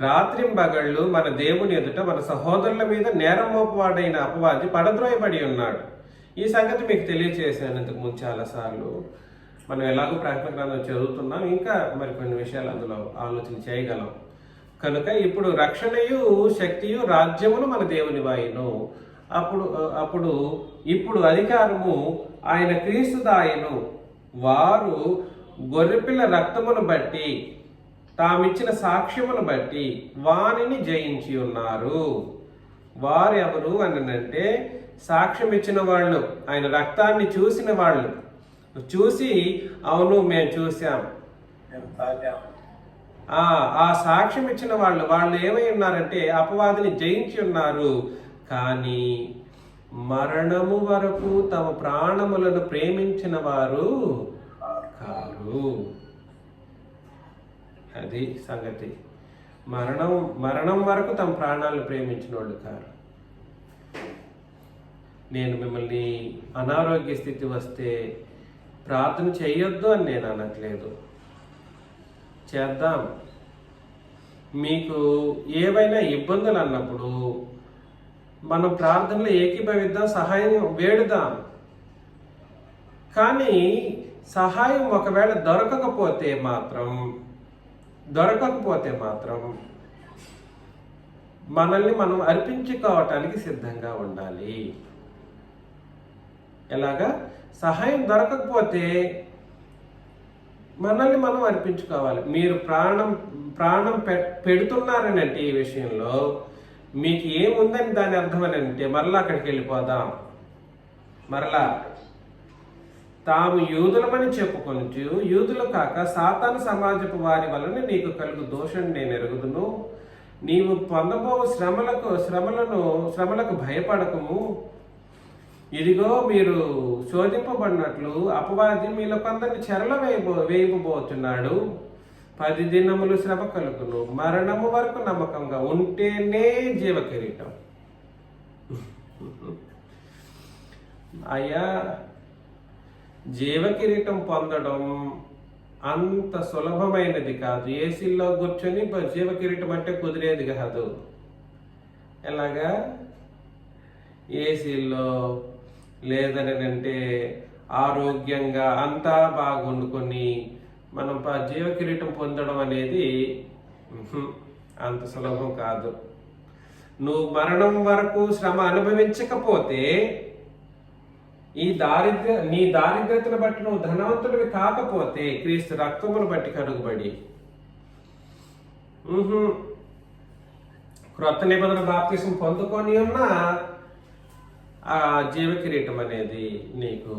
రాత్రింబగళ్ళు మన దేవుని ఎదుట మన సహోదరుల మీద నేరం మోపువాడైన అపవాది పడద్రోయబడి ఉన్నాడు. ఈ సంగతి మీకు తెలియచేసాను ఇంతకు ముందు చాలాసార్లు. మనం ఎలాగో ప్రకటన గ్రంథం చదువుతున్నాం, ఇంకా మరికొన్ని విషయాలు అందులో ఆలోచన చేయగలం. కనుక ఇప్పుడు రక్షణయు శక్తియు రాజ్యమును మన దేవుని వాయును. ఇప్పుడు అధికారము ఆయన క్రీస్తుదాయను. వారు గొర్రెపిల్ల రక్తమును బట్టి తామిచ్చిన సాక్ష్యమును బట్టి వానిని జయించి ఉన్నారు. వారు ఎవరు అనంటే సాక్ష్యం ఇచ్చిన వాళ్ళు, ఆయన రక్తాన్ని చూసిన వాళ్ళు. చూసి అవును మేము చూసాం, ఆ సాక్ష్యం ఇచ్చిన వాళ్ళు ఏమై ఉన్నారంటే అపవాదిని జయించి ఉన్నారు. కానీ మరణము వరకు తమ ప్రాణములను ప్రేమించిన వారు కారు. అది సంగతి. మరణం వరకు తమ ప్రాణాలను ప్రేమించిన వాళ్ళు కారు. నేను మిమ్మల్ని అనారోగ్య స్థితి వస్తే ప్రార్థన చేయొద్దు అని నేను అనట్లేదు, చేద్దాం. మీకు ఏవైనా ఇబ్బందులు అన్నప్పుడు మనం ప్రార్థనలో ఏకీభవిద్దాం, సహాయం వేడుదాం. కానీ సహాయం ఒకవేళ దొరకకపోతే మాత్రం మనల్ని మనం అర్పించుకోవటానికి సిద్ధంగా ఉండాలి. ఎలాగా? సహాయం దొరకకపోతే మనల్ని మనం అర్పించుకోవాలి. మీరు ప్రాణం పెడుతున్నారని అంటే ఈ విషయంలో మీకు ఏముందని దాని అర్థం అని అంటే మరలా అక్కడికి వెళ్ళిపోదాం. మరలా తాము యూదులమని చెప్పుకొనుచు యూదులు కాక సాతాను సమాజపు వారి వలన నీకు కలుగు దోషం నేను ఎరుగుదును. నీవు పొందబోవు శ్రమలకు భయపడకము. ఇదిగో మీరు శోధింపబడినట్లు అపవాది మీలో కొందరిని చెరలో వేయబోతున్నాడు. 10 దినములు శ్రమ కలుగును. మరణము వరకు నమ్మకంగా ఉంటేనే జీవ కిరీటం. అయ్యా, జీవ కిరీటం పొందడం అంత సులభమైనది కాదు. ఏసీల్లో కూర్చొని జీవ కిరీటం అంటే కుదిరేది కాదు. ఎలాగా? ఏసీల్లో లేదని అంటే ఆరోగ్యంగా అంతా బాగుండుకొని మనం జీవ కిరీటం పొందడం అనేది అంత సులభం కాదు. నువ్వు మరణం వరకు శ్రమ అనుభవించకపోతే నీ దారిద్ర్యతను బట్టి నువ్వు ధనవంతుడివి కాకపోతే క్రీస్తు రక్తమును బట్టి కడుగుబడి క్రొత్త నిబంధన బాప్తిసం పొందుకొని ఉన్నా ఆ జీవ కిరీటం అనేది నీకు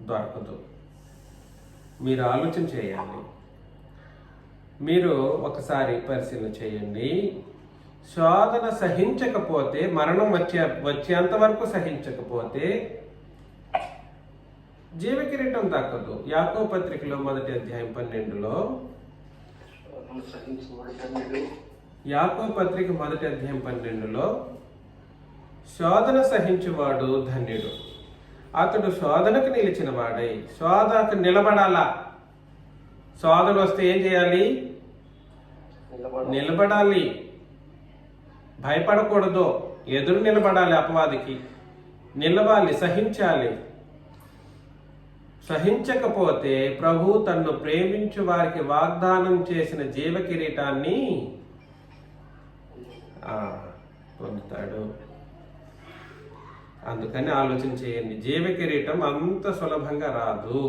దొరకదు. మీరు ఆలోచన చేయాలి. మీరు ఒకసారి పరిశీలన చేయండి. శోధన సహించకపోతే, మరణం వచ్చేంత వరకు సహించకపోతే జీవ కిరీటం దక్కదు. యాకోబు పత్రికలో 1వ అధ్యాయం 12లో యాకోబు పత్రిక 1:12 శోధన సహించువాడు ధన్యుడు, అతడు శోధనకు నిలిచిన వాడై. శోధనకు నిలబడాలా? శోధన వస్తే ఏం చేయాలి? నిలబడాలి. భయపడకూడదు, ఎదురు నిలబడాలి, అపవాదికి నిలవాలి, సహించాలి. సహించకపోతే ప్రభు తన్ను ప్రేమించు వారికి వాగ్దానం చేసిన జీవ కిరీటాన్ని పొందుతాడు. అందుకని ఆలోచన చేయండి. జీవ కిరీటం అంత సులభంగా రాదు,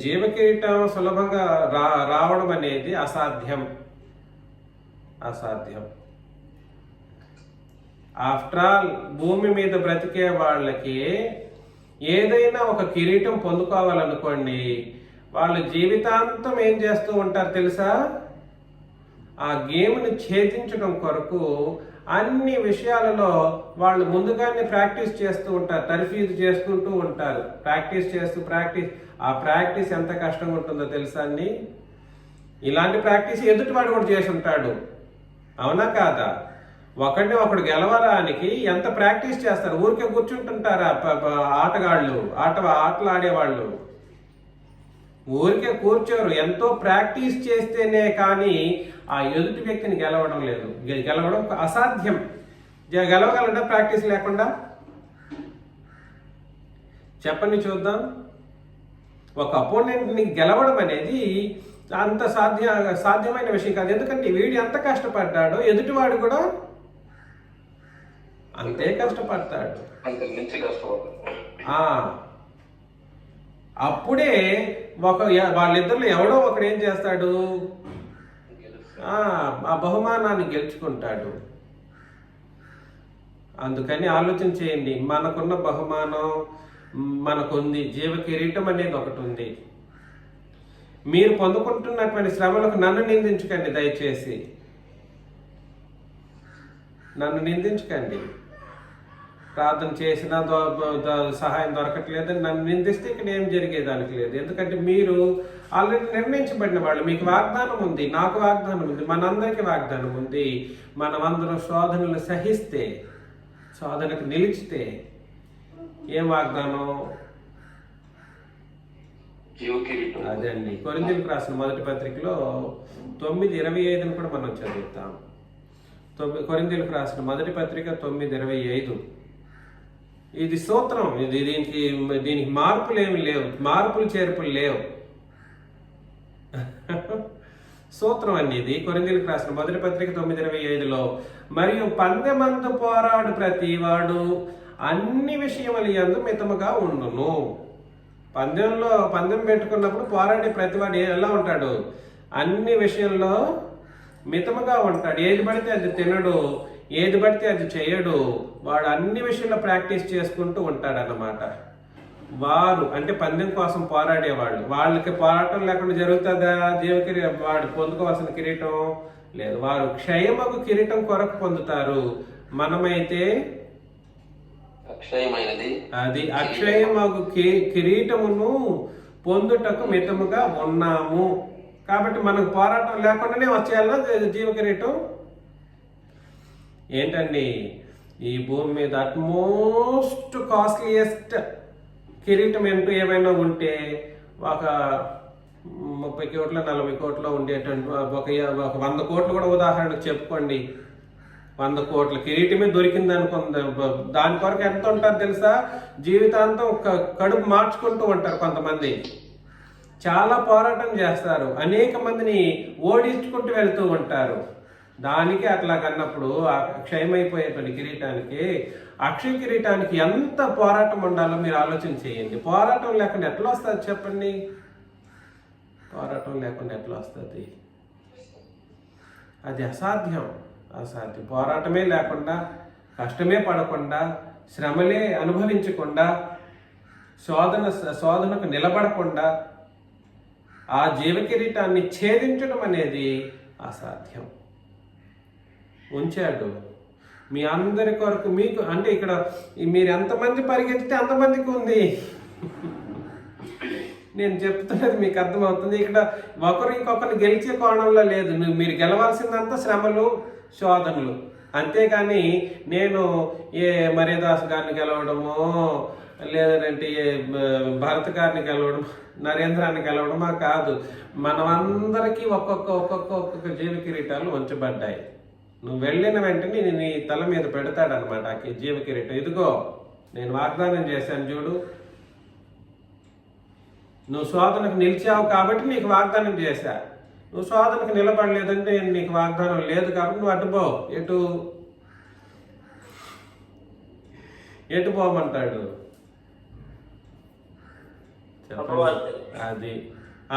జీవ కిరీటం సులభంగా రావడం అనేది అసాధ్యం. ఆఫ్టర్ ఆల్ భూమి మీద బ్రతికే వాళ్ళకి ఏదైనా ఒక కిరీటం పొందుకోవాలనుకోండి, వాళ్ళు జీవితాంతం ఏం చేస్తూ ఉంటారు తెలుసా? ఆ గేమ్ని ఛేదించడం కొరకు అన్ని విషయాలలో వాళ్ళు ముందుగానే ప్రాక్టీస్ చేస్తూ ఉంటారు, తర్ఫీదు చేసుకుంటూ ఉంటారు. ఆ ప్రాక్టీస్ ఎంత కష్టంగా ఉంటుందో తెలుసా అండి? ఇలాంటి ప్రాక్టీస్ ఎదుటివాడు కూడా చేసి ఉంటాడు, అవునా కాదా? ఒకడు గెలవడానికి ఎంత ప్రాక్టీస్ చేస్తారు. ఊరికే కూర్చుంటుంటారా ఆటగాళ్ళు, ఆటలు ఆడేవాళ్ళు? ఊరికే కూర్చోరు, ఎంతో ప్రాక్టీస్ చేస్తేనే కానీ ఆ ఎదుటి వ్యక్తిని గెలవడం అసాధ్యం. గెలవగలడా ప్రాక్టీస్ లేకుండా? చెప్పండి చూద్దాం. ఒక అపోనెంట్ని గెలవడం అనేది అంత సాధ్యమైన విషయం కాదు. ఎందుకంటే వీడు ఎంత కష్టపడ్డాడో ఎదుటివాడు కూడా అంతే కష్టపడతాడు. అప్పుడే వాళ్ళిద్దరిలో ఎవడో ఒకడు ఏం చేస్తాడు? ఆ బహుమానాన్ని గెలుచుకుంటాడు. అందుకని ఆలోచన చేయండి. మనకున్న బహుమానం మనకుంది, జీవ కిరీటం అనేది ఒకటి ఉంది. మీరు పొందుకుంటున్నటువంటి శ్రమలకు నన్ను నిందించకండి, దయచేసి నన్ను నిందించకండి. ప్రార్థన చేసినా సహాయం దొరకట్లేదని నన్ను నిందిస్తే ఇక్కడ ఏం జరిగేదానికి లేదు. ఎందుకంటే మీరు ఆల్రెడీ నిర్ణయించబడిన వాళ్ళు, మీకు వాగ్దానం ఉంది, నాకు వాగ్దానం ఉంది, మనందరికీ వాగ్దానం ఉంది. మనమందరం శోధనలు సహిస్తే, శోధనకు నిలిచితే ఏం వాగ్దానం? అదే అండి. కొరింథీయులకు రాసిన మొదటి పత్రికలో 9:25 కూడా మనం చదువుతాం. కొరింథీయులకు రాసిన మొదటి పత్రిక 9:25. ఇది సూత్రం. దీనికి మార్పులు ఏమి లేవు, మార్పులు చేర్పులు లేవు. సూత్రం అండి ఇది. కొరింథీయులకు రాసిన మొదటి పత్రిక 9:25 మరియు పందెమందు పోరాడు ప్రతివాడు అన్ని విషయముల యందు మితముగా ఉండును. పందెం పెట్టుకున్నప్పుడు పోరాడే ప్రతివాడు ఎలా ఉంటాడు? అన్ని విషయంలో మితముగా ఉంటాడు. ఏది పడితే అది తినడు, ఏది పడితే అది చేయడు. వాడు అన్ని విషయంలో ప్రాక్టీస్ చేసుకుంటూ ఉంటాడు అన్నమాట. వారు అంటే పందెం కోసం పోరాడేవాళ్ళు, వాళ్ళకి పోరాటం లేకుండా జరుగుతుందా? వాడు పొందుకోవాల్సిన కిరీటం లేదు. వారు క్షయమగు కిరీటం కొరకు పొందుతారు. మనమైతే అది అక్షయమగు కిరీటమును పొందుటకు మితముగా ఉన్నాము. కాబట్టి మనకు పోరాటం లేకుండానే వచ్చేయాలా జీవ కిరీటం? ఏంటండి, ఈ భూమి మీద అట్మోస్ట్ కాస్ట్లీయెస్ట్ కిరీటం ఏమైనా ఉంటే ఒక 30 కోట్ల 40 కోట్ల ఉండేటువంటి ఒక 100 కోట్లు కూడా ఉదాహరణకు చెప్పుకోండి. 100 కోట్ల కిరీటమే దొరికింది అనుకుంది. దాని కొరకు ఎంత ఉంటారు తెలుసా? జీవితాంతం కడుపు మార్చుకుంటూ ఉంటారు. కొంతమంది చాలా పోరాటం చేస్తారు, అనేక మందిని ఓడించుకుంటూ వెళ్తూ ఉంటారు. దానికి అట్లా కన్నప్పుడు క్షయమైపోయేటువంటి కిరీటానికి, అక్షయ కిరీటానికి ఎంత పోరాటం ఉండాలో మీరు ఆలోచన చేయండి. పోరాటం లేకుండా ఎట్లా వస్తుంది చెప్పండి? పోరాటం లేకుండా ఎట్లా వస్తుంది? అది అసాధ్యం. పోరాటమే లేకుండా, కష్టమే పడకుండా, శ్రమలే అనుభవించకుండా, శోధనకు నిలబడకుండా ఆ జీవ కిరీటాన్ని ఛేదించడం అనేది అసాధ్యం. ఉంచాడు మీ అందరి కొరకు. మీకు అంటే ఇక్కడ మీరు ఎంతమంది పరిగెత్తితే అంతమందికి ఉంది. నేను చెప్తున్నది మీకు అర్థమవుతుంది. ఇక్కడ ఒకరు ఇంకొకరిని గెలిచే కోణంలో లేదు. మీరు గెలవాల్సిందంతా శ్రమలు, శోధనలు. అంతేకాని నేను ఏ మర్యాదాస్ గారిని గెలవడమో, లేదంటే భరత్ గారిని గెలవడం, నరేంద్రాన్ని గెలవడమా కాదు. మనమందరికీ ఒక్కొక్క జీవ కిరీటాలు ఉంచబడ్డాయి. నువ్వు వెళ్ళిన వెంటనే నీ తల మీద పెడతాడనమాట ఆ జీవ కిరీటం. ఇదిగో నేను వాగ్దానం చేశాను చూడు, నువ్వు శోధనకు నిలిచావు కాబట్టి నీకు వాగ్దానం చేశా. నువ్వు శోధనకు నిలబడలేదంటే నేను నీకు వాగ్దానం లేదు కాబట్టి నువ్వు అటుపో. ఎటు పోమంటాడు? అది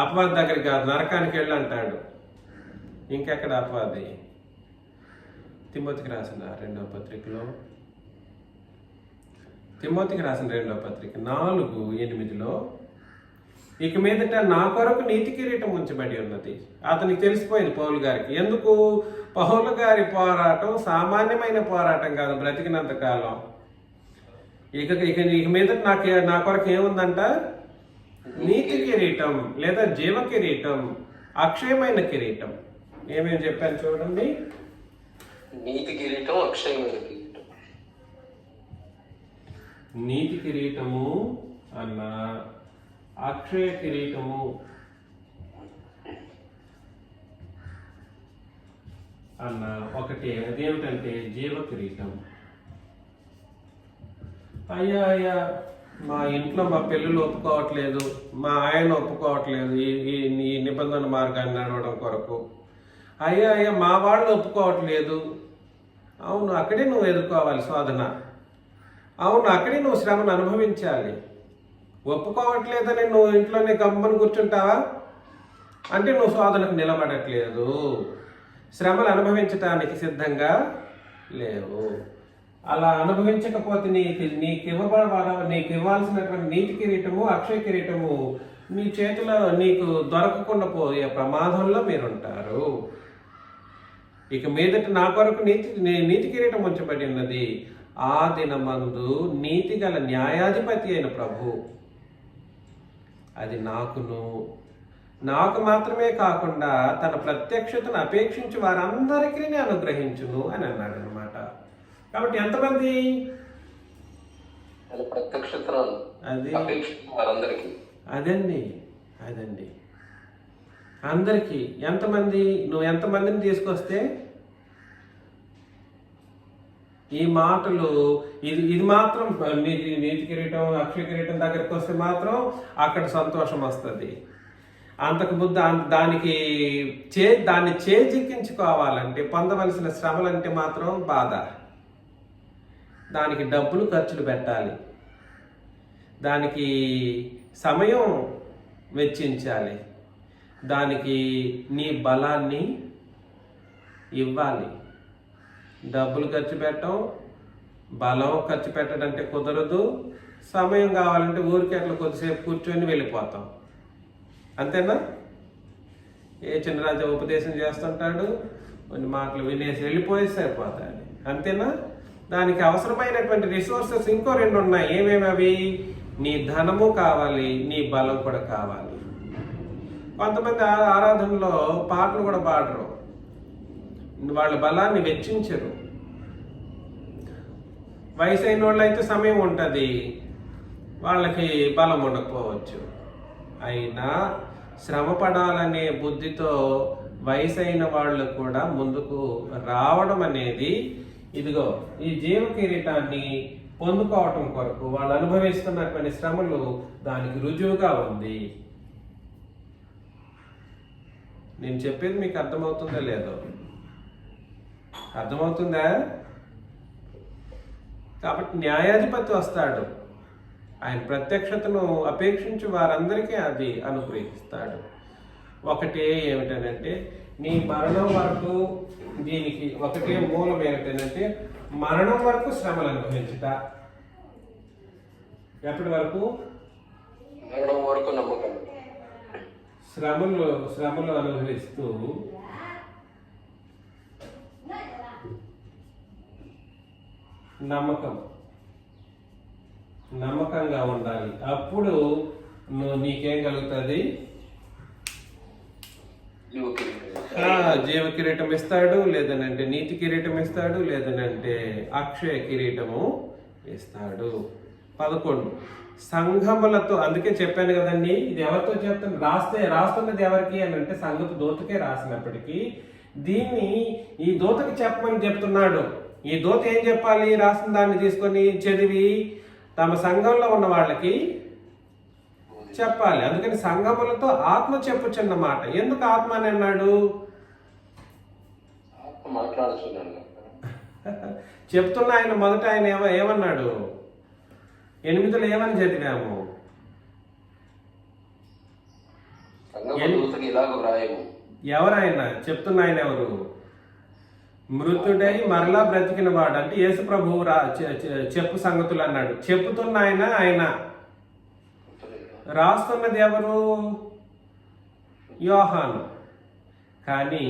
అపవాది దగ్గరికి కాదు, నరకానికి వెళ్ళి అంటాడు. ఇంకెక్కడ అపవాది? తిమోతికి రాసిన 2వ పత్రికలో, తిమోతికి రాసిన 2వ పత్రిక 4:8లో, ఇక మీదట నా కొరకు నీతి కిరీటం ఉంచబడి ఉన్నది. అతనికి తెలిసిపోయింది పౌలు గారికి. ఎందుకు? పౌలు గారి పోరాటం సామాన్యమైన పోరాటం కాదు. బ్రతికినంత కాలం ఇక మీదట నా కొరకు ఏముందంట? నీతి కిరీటం లేదా జీవ కిరీటం, అక్షయమైన కిరీటం. ఏమేమి చెప్పాను చూడండి. నీతి కిరీటం, అక్షయమైన కిరీటం. నీతి కిరీటము అన్న, అక్షయ కిరీటము అన్న ఒకటి. అదేమిటంటే జీవ కిరీటం. అయ్యా మా ఇంట్లో మా పిల్లలు ఒప్పుకోవట్లేదు, మా ఆయన ఒప్పుకోవట్లేదు ఈ నిబంధన మార్గాన్ని నడవడం కొరకు. అయ్యా మా వాళ్ళు ఒప్పుకోవట్లేదు. అవును, అక్కడే నువ్వు ఎదుర్కోవాలి శోధన. అవును, అక్కడే నువ్వు శ్రమను అనుభవించాలి. ఒప్పుకోవట్లేదని నువ్వు ఇంట్లోనే గమ్మని కూర్చుంటావా అంటే నువ్వు శోధనకు నిలబడట్లేదు, శ్రమలు అనుభవించటానికి సిద్ధంగా లేవు. అలా అనుభవించకపోతే నీకు ఇవ్వాల్సినటువంటి నీతి కిరీటము, అక్షయ కిరీటము నీ చేతిలో నీకు దొరకకుండా పోయే ప్రమాదంలో మీరుంటారు. ఇక మీదట నా కొరకు నీతి కిరీటం ఉంచబడి ఉన్నది. ఆ దినమందు నీతి గల న్యాయాధిపతి అయిన ప్రభు అది నాకు మాత్రమే కాకుండా తన ప్రత్యక్షతను అపేక్షించి వారందరికీ అనుగ్రహించును అని అన్నాడు అనమాట. కాబట్టి ఎంతమంది? అది అదండి అందరికీ. ఎంతమంది? నువ్వు ఎంతమందిని తీసుకొస్తే ఈ మాటలు ఇది మాత్రం నీతి కిరీటం, అక్షయ కిరీటం దగ్గరికి వస్తే మాత్రం అక్కడ సంతోషం వస్తుంది. అంతకు ముందు దాన్ని చేజిక్కించుకోవాలంటే పొందవలసిన శ్రమలంటే మాత్రం బాధ. దానికి డబ్బులు ఖర్చులు పెట్టాలి, దానికి సమయం వెచ్చించాలి, దానికి నీ బలాన్ని ఇవ్వాలి. డబ్బులు ఖర్చు పెట్టడం, బలం ఖర్చు పెట్టడంటే కుదరదు. సమయం కావాలంటే ఊరికి అట్లా కొద్దిసేపు కూర్చొని వెళ్ళిపోతాం, అంతేనా? ఏ చిన్నరాజు ఉపదేశం చేస్తుంటాడు, కొన్ని మాటలు వినేసి వెళ్ళిపోయి సరిపోతాడు, అంతేనా? దానికి అవసరమైనటువంటి రిసోర్సెస్ ఇంకో 2 ఉన్నాయి. ఏమేమి అవి? నీ ధనము కావాలి, నీ బలం కూడా కావాలి. కొంతమంది ఆరాధనలో పాటలు కూడా పాడరు, వాళ్ళ బలాన్ని వెచ్చించరు. వయసు అయిన వాళ్ళు అయితే సమయం ఉంటుంది, వాళ్ళకి బలం ఉండకపోవచ్చు. అయినా శ్రమ పడాలనే బుద్ధితో వయసు అయిన వాళ్ళు కూడా ముందుకు రావడం అనేది, ఇదిగో ఈ జీవ కిరీటాన్ని పొందుకోవటం కొరకు వాళ్ళు అనుభవిస్తున్నటువంటి శ్రమలు దానికి రుజువుగా ఉంది. నేను చెప్పేది మీకు అర్థమవుతుందా లేదో? అర్థమవుతుందా? కాబట్టి న్యాయాధిపతి వస్తాడు, ఆయన ప్రత్యక్షతను అపేక్షించి వారందరికీ అది అనుగ్రహిస్తాడు. ఒకటే ఏమిటనంటే నీ మరణం వరకు, దీనికి ఒకటే మూలం ఏమిటంటే మరణం వరకు శ్రమలు అనుభవించుట. ఎప్పటి వరకు? మరణం వరకు నమ్మకం. శ్రమలు అనుభవిస్తూ నమ్మకంగా ఉండాలి. అప్పుడు నీకేం కలుగుతుంది? జీవ కిరీటం. జీవ కిరీటం ఇస్తాడు, లేదనంటే నీతి కిరీటం ఇస్తాడు, లేదనంటే అక్షయ కిరీటము ఇస్తాడు. 11 సంఘములతో, అందుకే చెప్పాను కదండి, ఇది ఎవరితో చెప్తాను, రాస్తున్నది ఎవరికి అని అంటే సంఘపు దూతకే రాసినప్పటికీ దీన్ని ఈ దూతకి చెప్పమని చెప్తున్నాడు. ఈ దూత ఏం చెప్పాలి? రాసిన దాన్ని తీసుకొని చదివి తమ సంఘంలో ఉన్న వాళ్ళకి చెప్పాలి. అందుకని సంఘములతో ఆత్మ చెప్పుచున్నమాట. ఎందుకు ఆత్మ అని అన్నాడు? మాట్లాడుతున్నాను. చెప్తున్న ఆయన మొదట ఆయన ఏమన్నాడు? 8లో ఏమని చదివాము? ఎవరాయన? చెప్తున్న ఆయన ఎవరు? మృతుడై మరలా బ్రతికిన వాడు. అంటే యేసు ప్రభువు చెప్పు సంగతులు అన్నాడు. చెప్పుతున్న ఆయన రాస్తున్నది ఎవరు? యోహాను. కానీ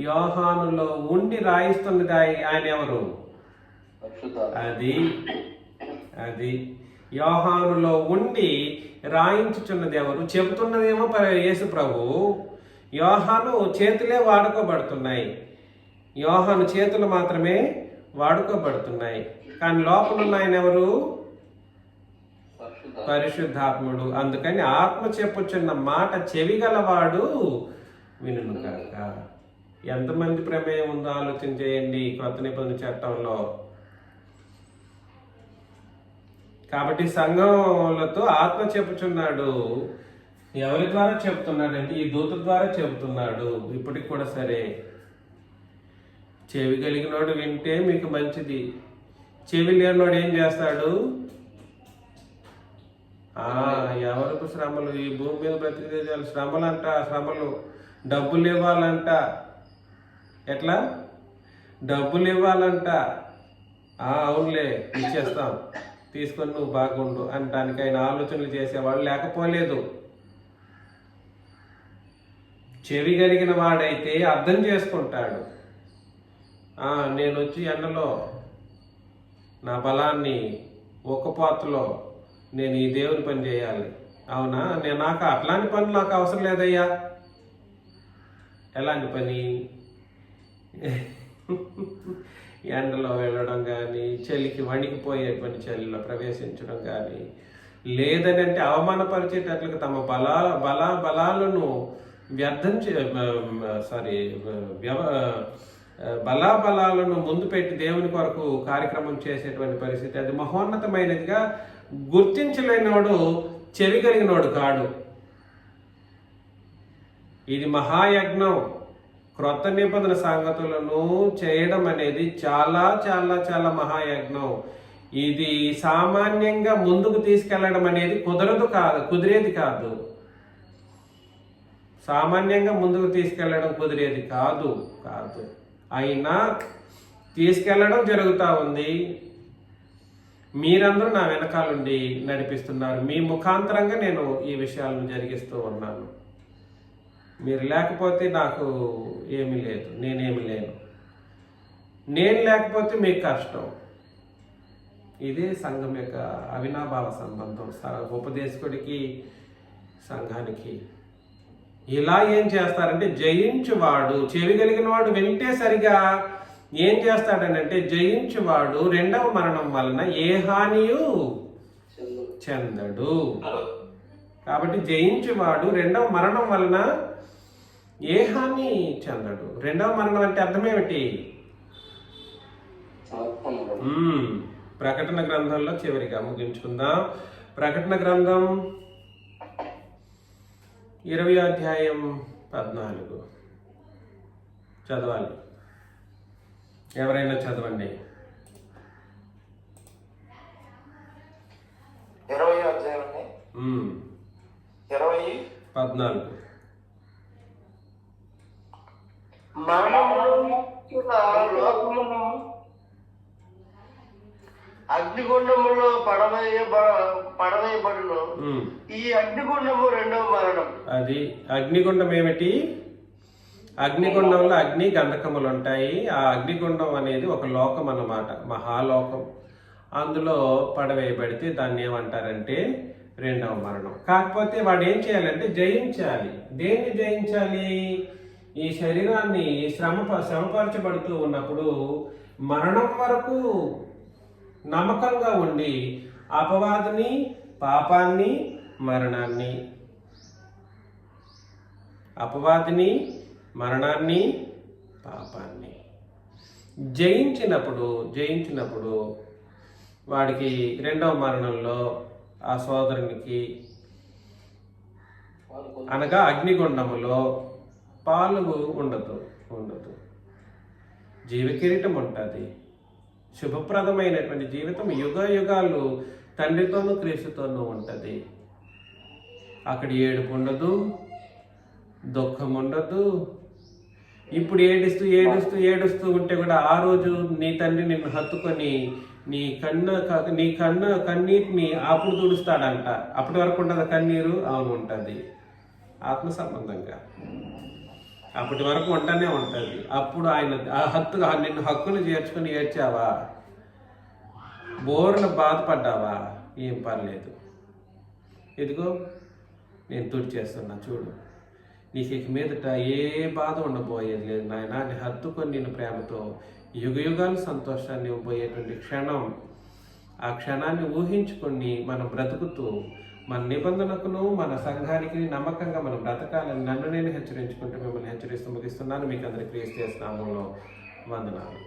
యోహానులో ఉండి రాయిస్తున్నది ఆయన ఎవరు? అది యోహానులో ఉండి రాయించుచున్నది ఎవరు? చెబుతున్నదేమో యేసు ప్రభు. యోహాను చేతులే వాడుకోబడుతున్నాయి, యోహాను చేతులు మాత్రమే వాడుకోబడుతున్నాయి. కానీ లోపల ఉన్న ఆయన ఎవరు? పరిశుద్ధాత్ముడు. అందుకని ఆత్మ చెప్పుచున్న మాట చెవిగలవాడు వినును కాక. ఎంతమంది ప్రమేయం ఉందో ఆలోచన చేయండి కొత్త నిబంధన చట్టంలో. కాబట్టి సంఘములతో ఆత్మ చెప్పుచున్నాడు. ఎవరి ద్వారా చెప్తున్నాడు అంటే ఈ దూత ద్వారా చెబుతున్నాడు. ఇప్పటికి కూడా సరే, చెవి కలిగినోడు వింటే మీకు మంచిది. చెవి లేనివాడు ఏం చేస్తాడు? ఎవరికి శ్రమలు? ఈ భూమి మీద బ్రతికే శ్రమలు అంట, శ్రమలు. డబ్బులు ఇవ్వాలంట. ఎట్లా? డబ్బులు ఇవ్వాలంట. అవునులే ఇచ్చేస్తాం, తీసుకొని నువ్వు బాగుండు అనటానికి ఆయన ఆలోచనలు చేసేవాళ్ళు లేకపోలేదు. చెవి కలిగిన వాడైతే అర్థం చేసుకుంటాడు. నేను వచ్చి ఎండలో నా బలాన్ని ఒక్కపోతలో నేను ఈ దేవుని పని చేయాలి. అవునా? నాకు అట్లాంటి పనులు నాకు అవసరం లేదయ్యా. ఎలాంటి పని? ఎండలో వెళ్ళడం కానీ, చలికి వణికిపోయే పని, చలిలో ప్రవేశించడం కానీ, లేదనంటే అవమానపరిచేటట్లుగా తమ బలాలను వ్యర్థం బలాలను ముందు పెట్టి దేవుని కొరకు కార్యక్రమం చేసేటువంటి పరిస్థితి. అది మహోన్నతమైనదిగా గుర్తించలేనివాడు చెవి కలిగినోడు కాడు. ఇది మహాయజ్ఞం. క్రొత్త నిబంధన సంగతులను చేయడం అనేది చాలా చాలా చాలా మహాయజ్ఞం. ఇది సామాన్యంగా ముందుకు తీసుకెళ్లడం అనేది కుదిరేది కాదు. సామాన్యంగా ముందుకు తీసుకెళ్లడం కుదిరేది కాదు. అయినా తీసుకెళ్లడం జరుగుతూ ఉంది. మీరందరూ నా వెనకాలండి నడిపిస్తున్నారు. మీ ముఖాంతరంగా నేను ఈ విషయాలను జరిగిస్తూ ఉన్నాను. మీరు లేకపోతే నాకు ఏమీ లేదు, నేనేమి లేను. నేను లేకపోతే మీకు కష్టం. ఇదే సంఘం యొక్క అవినాభావ సంబంధం, ఉపదేశకుడికి సంఘానికి. ఇలా ఏం చేస్తారంటే జయించువాడు, చెవి కలిగిన వాడు వింటే సరిగా ఏం చేస్తాడనంటే జయించువాడు రెండవ మరణం వలన ఏ హానియు చెందడు. కాబట్టి జయించువాడు రెండవ మరణం వలన ఏ హాని చెందడు. రెండవ మరణం అంటే అర్థమేమిటి? ప్రకటన గ్రంథంలో చివరిగా ముగించుకుందాం. ప్రకటన గ్రంథం 20వ అధ్యాయం 14 చదవాలి. ఎవరైనా చదవండి. 20వ అధ్యాయం 14. లోకమును అగ్నిగుండములో పడవేయబడును. ఈ అగ్నిగుండము రెండవ మరణం. అది అగ్నిగుండం ఏమిటి? అగ్నిగుండంలో అగ్ని గంధకములు ఉంటాయి. ఆ అగ్నిగుండం అనేది ఒక లోకం అన్నమాట, మహాలోకం. అందులో పడవేయబడితే దాన్ని ఏమంటారంటే రెండవ మరణం. కాకపోతే వాడు ఏం చేయాలంటే జయించాలి. దేన్ని జయించాలి? ఈ శరీరాన్ని శ్రమపరచబడుతూ ఉన్నప్పుడు మరణం వరకు నమ్మకంగా ఉండి అపవాదిని, పాపాన్ని, మరణాన్ని పాపాన్ని జయించినప్పుడు వాడికి రెండవ మరణంలో ఆ సోదరునికి అనగా అగ్నిగుండములో పాలు ఉండదు. జీవకిరీటం ఉంటుంది. శుభప్రదమైనటువంటి జీవితం యుగ యుగాలు తండ్రితోనూ క్రీస్తుతోనూ ఉంటుంది. అక్కడ ఏడుపు ఉండదు, దుఃఖం ఉండదు. ఇప్పుడు ఏడుస్తూ ఉంటే కూడా ఆ రోజు నీ తండ్రి నిన్ను హత్తుకొని నీ కన్నీటిని అప్పుడు తుడుస్తాడంట. అప్పటి వరకు ఉండదు కన్నీరు. అవును, ఉంటుంది. ఆత్మ సంబంధంగా అప్పటి వరకు ఉంటూనే ఉంటుంది. అప్పుడు ఆయన నిన్ను హక్కును చేర్చుకుని ఏడ్చావా, బోర్న బాధపడ్డావా, ఏం పర్లేదు, ఇదిగో నేను తుడిచేస్తున్నా చూడు, నీకు ఇక మీదట ఏ బాధ ఉండబోయేది లేదు నాయన అని హత్తుకొని నిన్ను ప్రేమతో యుగయుగాలు సంతోషాన్ని ఇవ్వబోయేటువంటి క్షణం. ఆ క్షణాన్ని ఊహించుకొని మనం బ్రతుకుతూ మన నిబంధనకును మన సంఘానికి నమ్మకంగా మనం బ్రతకాలని నన్ను నేను హెచ్చరించుకుంటూ మిమ్మల్ని హెచ్చరిస్తూ ముగిస్తున్నాను. మీకు అందరికీ క్రీస్తు నామములో వందనాలు.